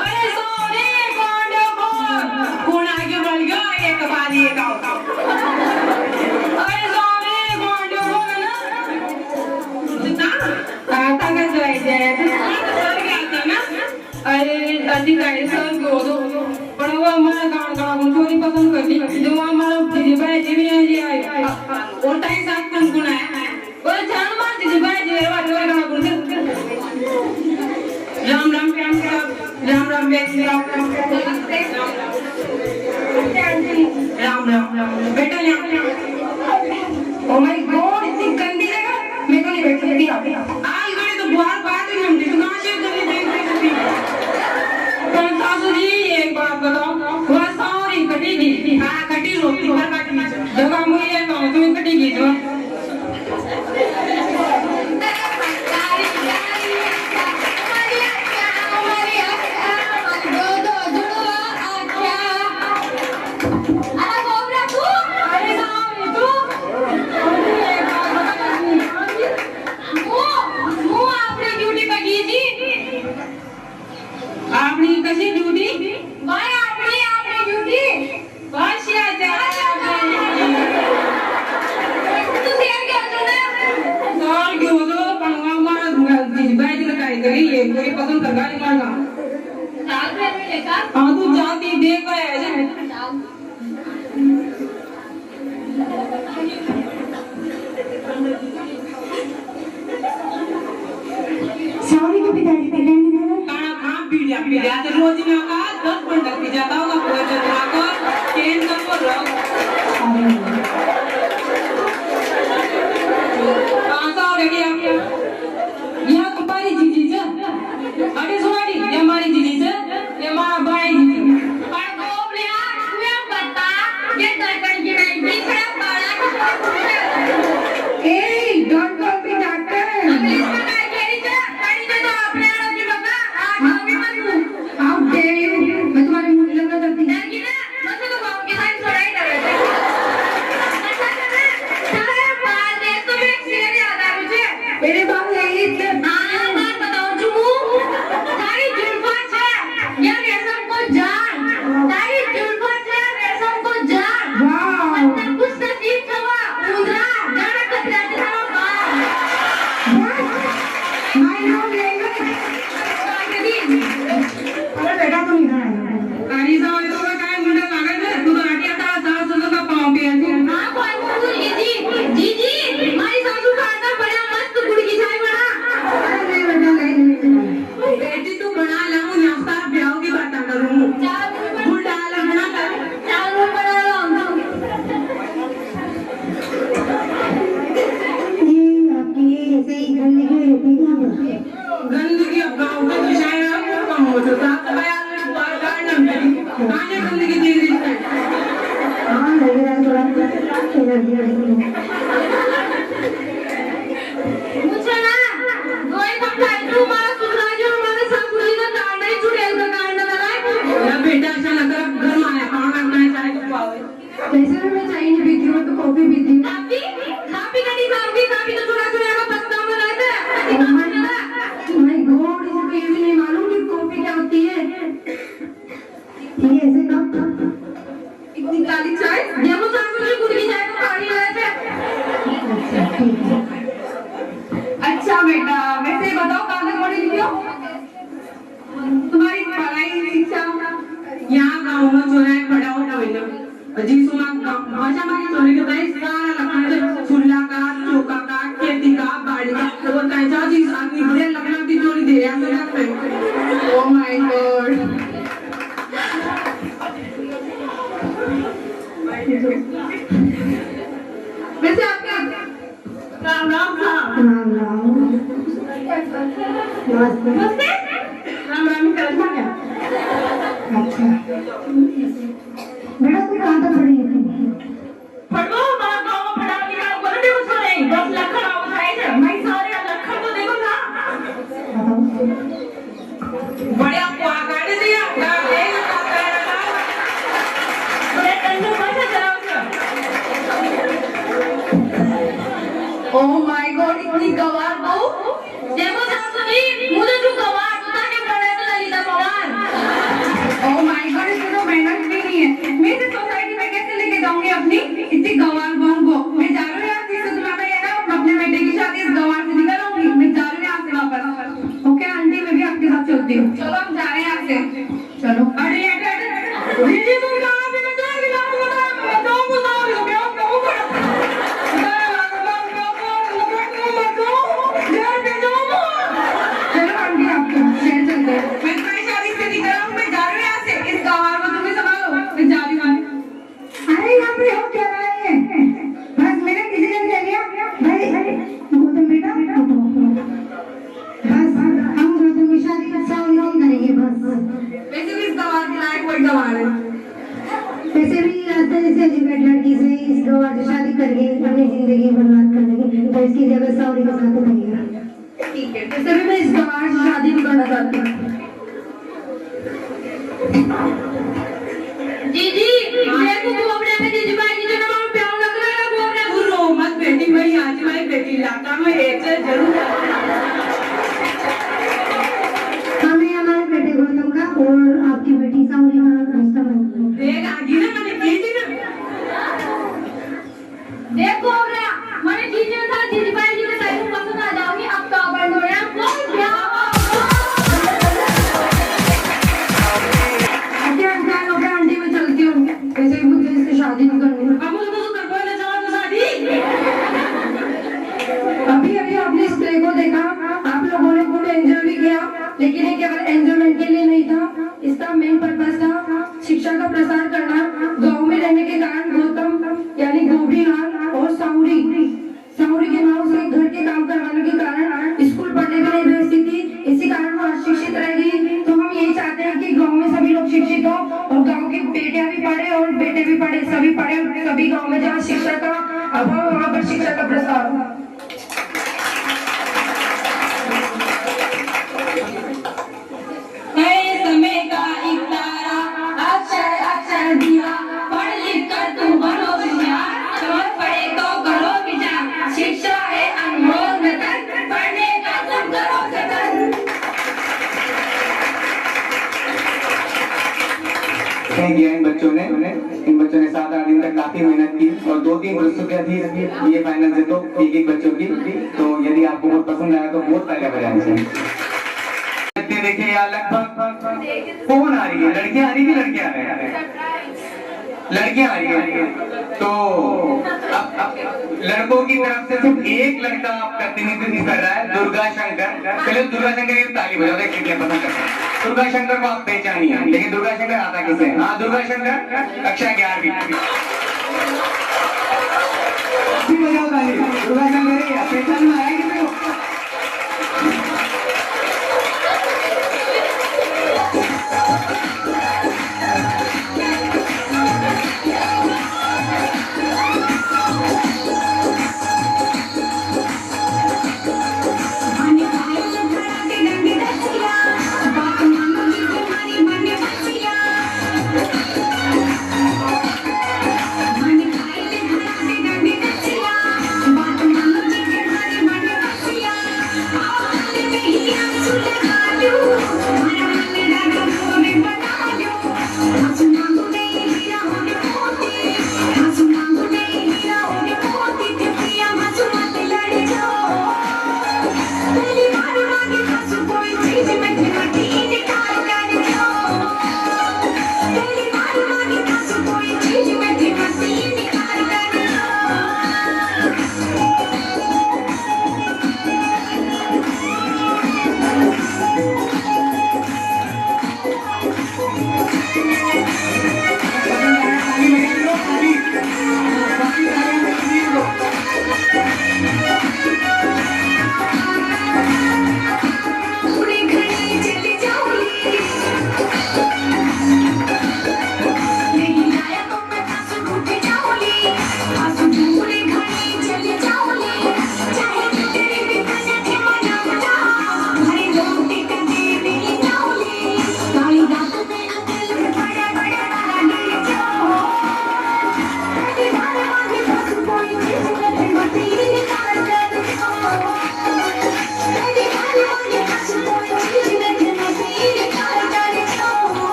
अरे सॉरी कौन बोल कौन आगे बढ़ गया एक बार ये गाओ अरे सॉरी कौन बोल ना आता का जो है सर क्या आता ना अरे अधिकारी सर को दो पर वो हमारा गाँव गाँव चोरी पसंद करती जो हमारा दीदी भाई जी भी नहीं आए और टाइम साथ कौन कौन है और जान मार दीदी भाई जी वाले वाले गाँव बोलते राम राम राम राम बेटा ओ माय गॉड इतनी गंदी जगह मैं तो नहीं बैठ सकती आज गए तो बाहर बात ही हम कहाँ से गली देख सासू जी एक बात बताओ वह सॉरी कटेगी हाँ कटी रोटी पर काटनी जगह मुझे कहूँ तुम्हें कटेगी जो मुँह आपने सावरी को पिताजी पे लेने देना काना खाम पीड़िया तो रोज में का 10 बंडल पी जाता होगा पूरा जगह को केन कर को रहो कहां से आओगे कि आप यहाँ तुम्हारी जीजी से अरे सुनाड़ी ये हमारी जीजी से ये हमारा भाई जीजी पर गोबरिया तुम्हें बता ये डॉक्टर की नहीं बिखरा पड़ा ए don't call me doctor English में काय केली जा गाड़ी में तो अपने आड़ो की बता आज भी मत तू हाउ डेयर यू मैं तुम्हारे मुंह लगा देती डर की ना मुझे तो गांव के साइड छोड़ाई डर रहे अच्छा करना सारे बाल देख तो एक शेर याद आ मुझे मेरे बाप यही थे हाँ बात बताओ चुमू तारी जुल्फा छे या रेशम को जान तारी जुल्फा छे रेशम को जान वाओ अंदर कुछ नसीब थवा उंदरा जाना कतरा थवा बाल माय नो लैंग्वेज अरे बेटा तुम इधर आए गाड़ी से वाले तो काय मुंडा लागल है तू तो आटी आता सास ससुर का पांव पे है हाँ कौन तू जी जी हमारी सासू का आटा बड़ा मस्त गुड़ की चाय बना अरे नहीं बेटा नहीं बेटी तू बना लाऊं नाश्ता ब्याह की बात करूं गुड़ डाल बना कर चावल बना लो ये आपकी ऐसे ही गंदगी में रहती है गंदगी अब गांव का तो शायद कम हो जाता बयान में बार बार ना मेरी काने गंदगी दे दी है हाँ लग रहा है थोड़ा एनर्जी आ रही है मुझे ना गोई कब खाई तू मारा सुधरा जो हमारे सासू जी का कांड ही चुड़ैल का कांड लगा या बेटा ऐसा लग रहा घर में आया कौन करना है चाहे तो पावे वैसे भी मैं चाय नहीं पीती हूँ तो कॉफी पीती हूँ काफी काफी कड़ी साहब तो चुरा चुरा का पछतावा रहता है माय गॉड इसको ये भी नहीं मालूम कि कॉफी क्या होती है ये ऐसे कब इतनी काली चाय जब सासू जी गुड़ की चाय को पानी रहते अच्छा ठीक है अच्छा बेटा वैसे बताओ कहाँ तक पढ़ी लिखी हो तुम्हारी पढ़ाई शिक्षा यहाँ गाँव में जो है पड़ा हो कोई ना जी सुना भाषा हमारी चोरी के तय सारा लखन सुल्ला का चौका का खेती का बाड़ी का और कैसा चीज आदमी बड़े लखनऊ की चोरी दे रहा है ओह माय गॉड वैसे आपका राम राम राम राम नमस्ते राम राम करना क्या अच्छा बेटा तुम कहाँ तक पढ़ी लिखी पढ़ो मां गांव में पढ़ा लिखा बोले देखो सुने 10 लाख का उठाए थे मैं सारे लाख तो देखो ना बताओ बड़े आपको आगाड़े दिया गाड़े बड़े टंडू कैसे चलाओ ओह माय गॉड इतनी गवार बहू देखो सासू जी मुझे जो गवार तो ताके बड़े तो Lalita Pawar oh my God इसमें तो मेहनत भी नहीं है मैं इसे सोसाइटी में कैसे लेके जाऊंगी अपनी इतनी गवार बहू को मैं जा रही हूँ यहाँ से तुम्हारा ये ना अपने बेटे की शादी इस गवार से निकालूंगी मैं जा रही हूँ यहाँ से वापस ओके आंटी मैं भी आपके साथ चलती हूँ चलो हम जा रहे हैं यहाँ से चलो अरे दीदी तुम कहां से निकला कि ना बता मैं तो बताओ ये क्या क्यों कर चलो आंटी आपके शेर चलते हैं मैं तुम्हारी शादी से निकल रहा हूँ मैं जा रही हूँ यहाँ से इस गवार को तुम्हें संभालो मैं जा रही हूँ अरे यहाँ पे हो क्या रहा है बस मैंने किसी ने कह लिया भाई गौतम बेटा बस हम गौतम की शादी सावली नहीं करेंगे बस वैसे भी इस गवार के लायक कोई गवार है वैसे भी रास्ते से एजुकेट लड़की से इस गवार से शादी करके अपनी जिंदगी बर्बाद कर देंगे तो इसकी जगह सावली के साथ करेगा ठीक है वैसे भी मैं इस गवार से शादी भी करना चाहती हूँ दीदी देखो गोबरे में दीदी भाई जी ने मां प्यार लग रहा है गोबरे तू रो मत बेटी भाई आज मैं बेटी लाता मैं एक से जरूर हमें हमारे बेटे गौतम का और आपकी बेटी सावली का रिश्ता बनता देख आगे ना मैंने की थी ना देख गोबरे मैंने दीदी के साथ दीदी भाई जी के साथ पसंद आ जाओगी अब तो अपन दोनों को क्या से शादी नहीं करनी। अब मुझे तो कर पाए ना जवान शादी। अभी अभी आपने इस प्ले को देखा, आप लोगों ने खूब एंजॉय भी किया, लेकिन ये केवल एंजॉयमेंट के लिए नहीं था, इसका मेन पर्पस था शिक्षा का प्रसार करना। गांव में रहने के कारण गौतम यानी गोपीनाथ और साउरी की माँ उसे घर के काम करवाने के कारण स्कूल पढ़ने के लिए भेजती थी, इसी कारण वो अशिक्षित रह गई। तो हम यही चाहते हैं कि गांव में सभी लोग शिक्षित हो और गांव की बेटियां भी पढ़े और बेटे भी पढ़े, सभी पढ़े, सभी गांव में जहाँ शिक्षा का अभाव वहाँ पर शिक्षा का प्रसार हो। समय का एक तारा, अक्षर अक्षर दिया, पढ़ लिख कर तू बनो होशियार, समझ पढ़े तो करो विचार, शिक्षा है अनमोल रतन, पढ़ने का तुम करो जतन। किया इन बच्चों ने 7-8 दिन तक काफी मेहनत की और 2-3 पुरस्कारें थी ये फाइनल से तो एक बच्चों की। तो यदि आपको बहुत पसंद आया तो बहुत पहले बजाने से देखिए यार, लगभग कौन आ रही है, लड़कियां आ रही है, लड़कियां आ रही है, लड़कियां आ रही है। तो अब लड़कों की तरफ से सिर्फ एक लड़का प्रतिनिधित्व कर रहा है, दुर्गा शंकर। चलिए दुर्गा शंकर की ताली बजाओ, देखिए कितने पसंद करते हैं। दुर्गा शंकर को आप पहचानिए, लेकिन दुर्गा शंकर आता किसे? हाँ, दुर्गा शंकर कक्षा 11वीं। बजाओ ताली, दुर्गा शंकर पहचान में आया किसी को? बात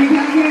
मीनाक्षी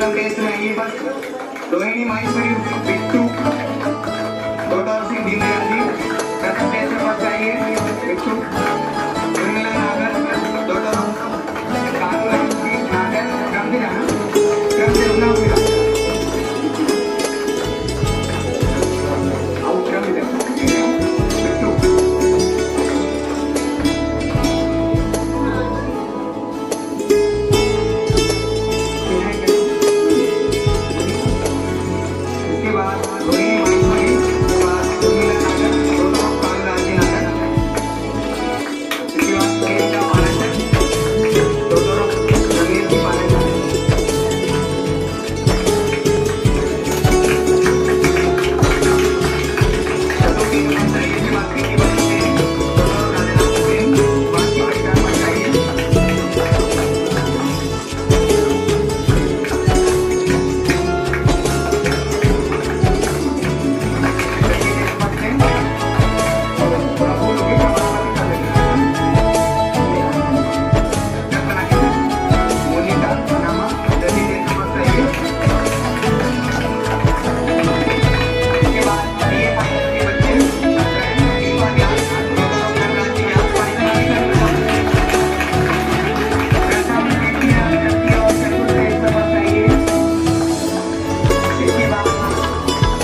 प्रथम टेस्ट में आइए बस रोहिणी माहेश्वरी बिट्टू डॉक्टर सिंह दीनदयाल जी प्रथम टेस्ट में फर्स्ट आइए बिट्टू उर्मिला नागर डॉक्टर कानून नागर क्रम से जाना क्रम से रुकना होगा आउट क्रम से बिट्टू उसके बाद रोहिणी माहेश्वरी उसके बाद उर्मिला नागर डॉक्टर कानून नागर उसके बाद केशव आनंद डॉक्टर रमेश जी आनंद शतोकी मंत्री के बाद की बात है डॉक्टर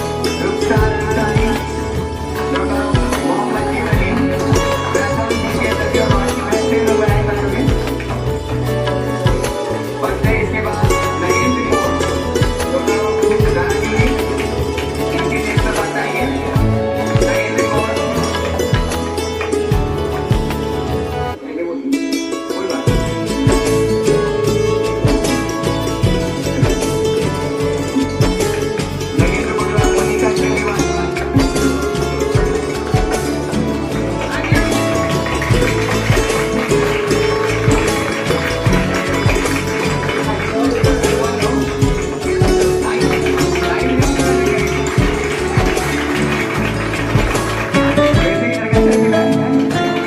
राजेंद्र सिंह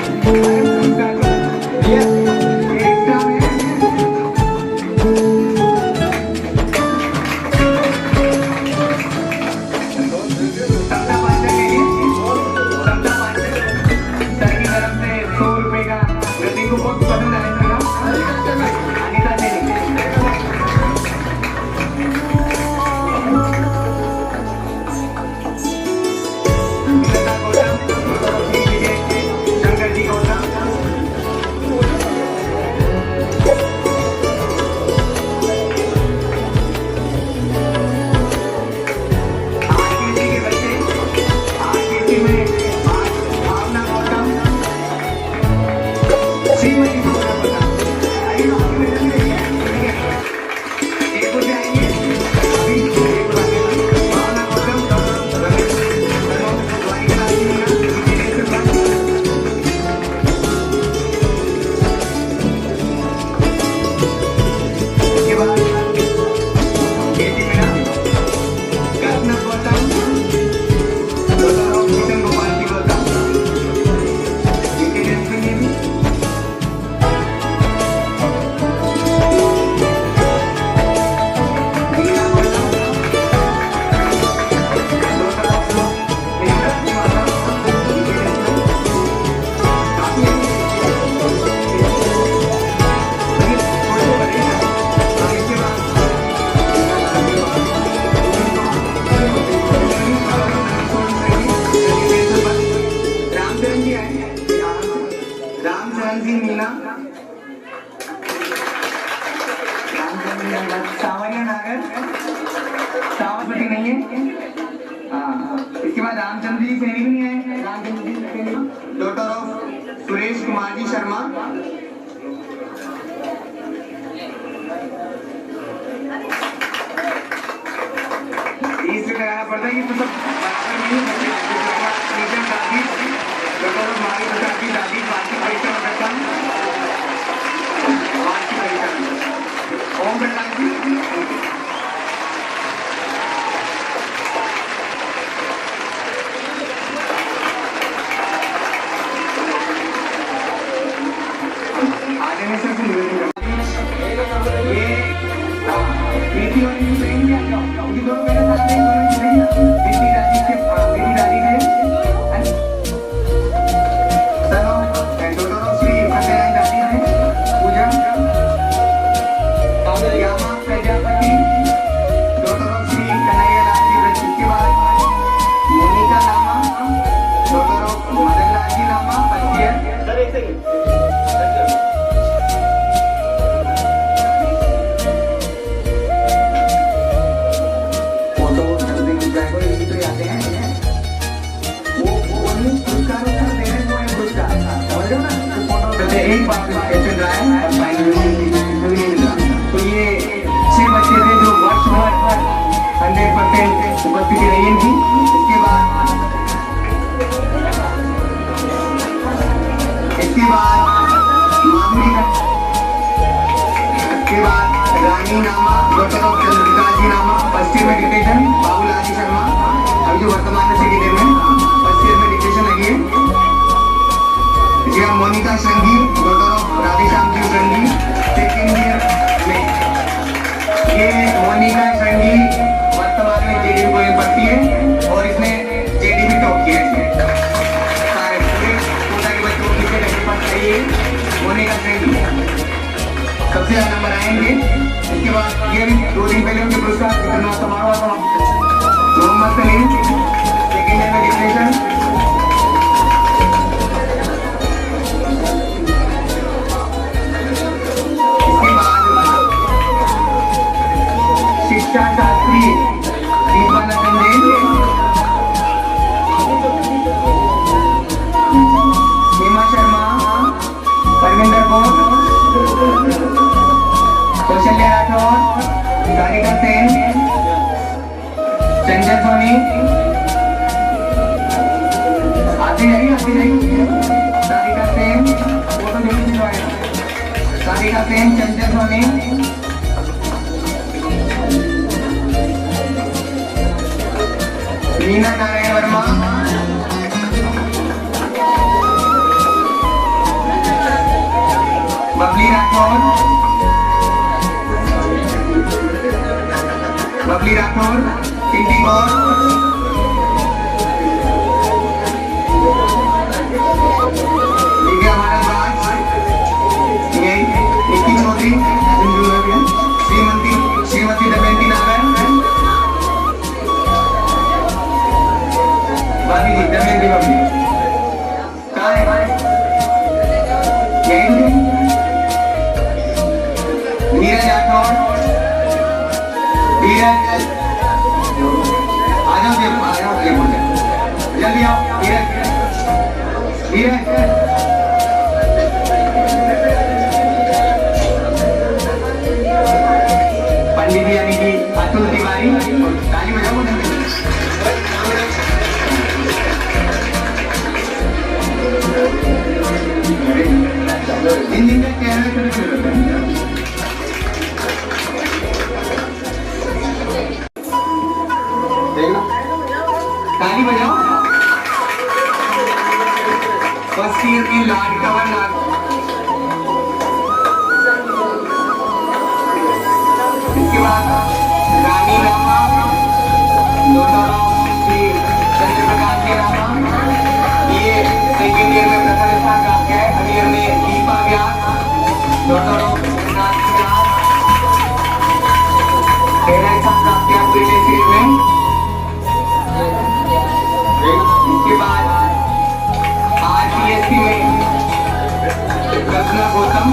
बाकी परिकार बताइए रामचरण जी मीना सावरिया नागर सावरपति नहीं है इसके बाद रामचंद्र जी सैनी भी नहीं आए रामचंद्र जी सैनी डॉक्टर ऑफ सुरेश कुमार जी शर्मा इसलिए लगाना पड़ता है कि तो सब बराबर नहीं है दादी डॉक्टर ऑफ मारी प्रसाद जी दादी वार्षिक परीक्षा में करता वार्षिक परीक्षा ओम प्रकाश जी आगे में सबसे निवेदन करता हूं ये इसके बाद रानी नामा डॉक्टर ऑफ चंद्रिका जी नामा फर्स्ट ईयर में डिटेशन बाबूलाल जी शर्मा अभी जो वर्तमान में सेकेंड ईयर में फर्स्ट ईयर में डिटेशन लगी है। इसके बाद मोनिका संगी डॉक्टर ऑफ राधेश्याम जी संगी सेकेंड ईयर में। ये मोनिका संगी वर्तमान में जेडीयू को पढ़ती है और इसने जेडीयू टॉप किया है। सारे पूरे कोटा के बच्चों की से पास आई है मोनिका संगी सबसे ज्यादा नंबर आएंगे। इसके बाद ये 2 दिन पहले उनके पुरस्कार वितरण समारोह था। मोहम्मद सलीम सेकेंड ईयर में डिप्रेशन। इसके बाद शिक्षा शास्त्री दीपानंद सीमा शर्मा परविंदर कौर कौशल्या राठौर सारिका सेन चंचल सोनी आते जाइए सारिका सेन फोटो देखिए सारिका सेन चंचल सोनी मीना नारायण वर्मा बबली राठौर टिंटी कौर दिव्या भारद्वाज निखिल चौधरी श्रीमती दमयंती नागर भाभी जी दमयंती भाभी कहाँ है यही नीरज राठौर नीरज आ जाओ जल्दी आओ नीरज पंडित जी यानी कि अतुल तिवारी ताली बजाओ इन दिन में कैमरे शुरू होते हैं। ताली बजाओ फर्स्ट ईयर की लाड कवर नाग इसके बाद रानी रामा डॉक्टर ऑफ श्री चंद्रप्रकाश के रामा ये सेकेंड ईयर में प्रथम स्थान प्राप्त किया है। थर्ड ईयर में दीपा व्यास डॉक्टर ऑफ रघुनाथ व्यास पहला स्थान प्राप्त किया पूरे सीरीज में। इसके बाद RPSC में रत्ना गौतम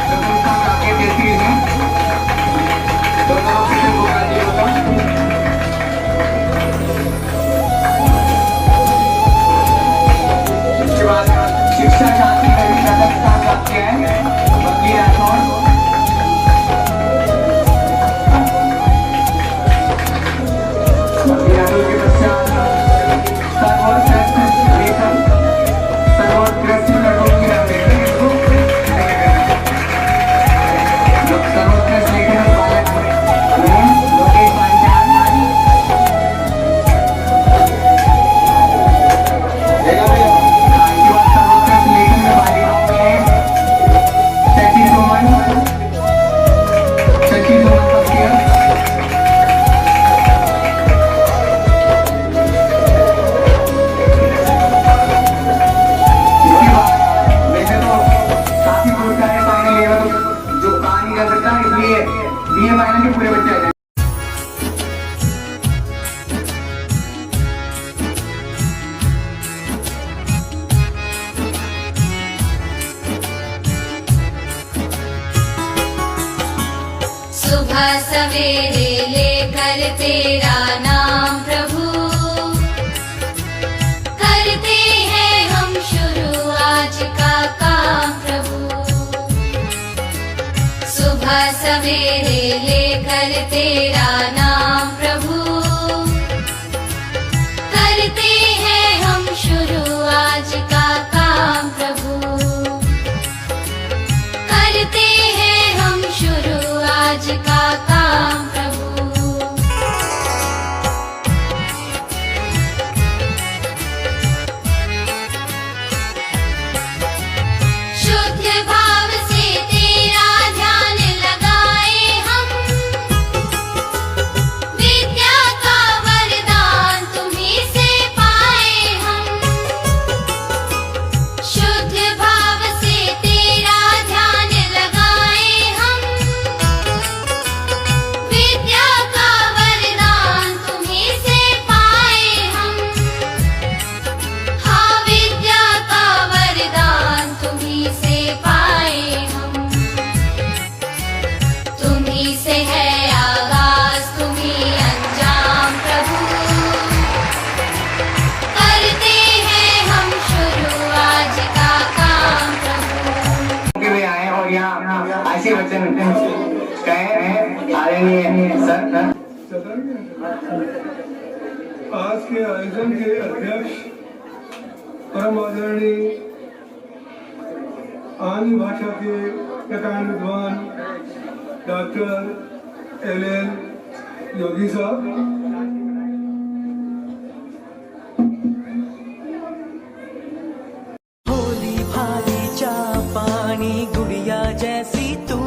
प्रथम स्थान प्राप्त किया सीरीज में डॉक्टर ऑफ किशन गोपाल जी गौतम। इसके बाद शिक्षा शास्त्री में भी प्रथम स्थान प्राप्त किया है बबली राठौर। के पश्चात सर्वोत्कृष्ट लेखन सर्वोत्कृष्ट सर्वोत्कृष्ट लेखन बालक लोकेश पांचाल सर्वोत्कृष्ट लेखन में बालिकाओं में शशि सुमन पूरे बच्चे आ जाए। सुबह सवेरे लेकर तेरा नाम प्रभु करते हैं हम शुरू आज का काम प्रभु। सुबह सवेरे लेकर तेरा नाम प्रभु करते हैं हम शुरू आज का काम प्रभु। आज का काम प्रभु। शुद्ध भाव से तेरा ध्यान लगाए हम, विद्या का वरदान तुम्हीं से पाए हम। शुद्ध भाव से तेरा ध्यान लगाए हम, विद्या का वरदान तुम्हीं से पाए हम। हाँ, विद्या का वरदान तुम्हीं से पाए हम। तुम्हीं से है आगाज, तुम्हीं अंजाम प्रभु। करते हैं हम शुरू आज का काम प्रभु। के भी आए और यहाँ ऐसे वचन कहे हैं आदरणीय सर। आज के आयोजन के अध्यक्ष परम आदरणीय आंध्र भाषा के प्रकांड विद्वान डॉक्टर LL योगी साहब, भोली भाली चा पानी गुड़िया जैसी तू,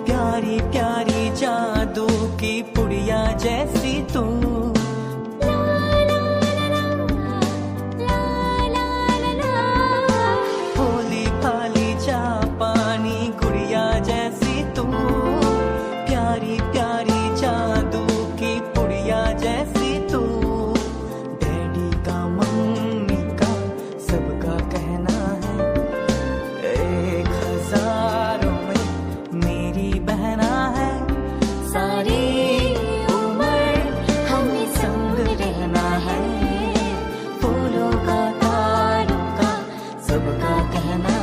प्यारी प्यारी जादू की पुड़िया जैसी तू। भोली भाली चा पानी गुड़िया जैसी तू, प्यारी प्यारी जादू की पुड़िया जैसी तू। डैडी का मम्मी का सबका कहना है, 1000 में मेरी बहना है। सारी उम्र हमें संग रहना है, फूलों का तारों का सबका कहना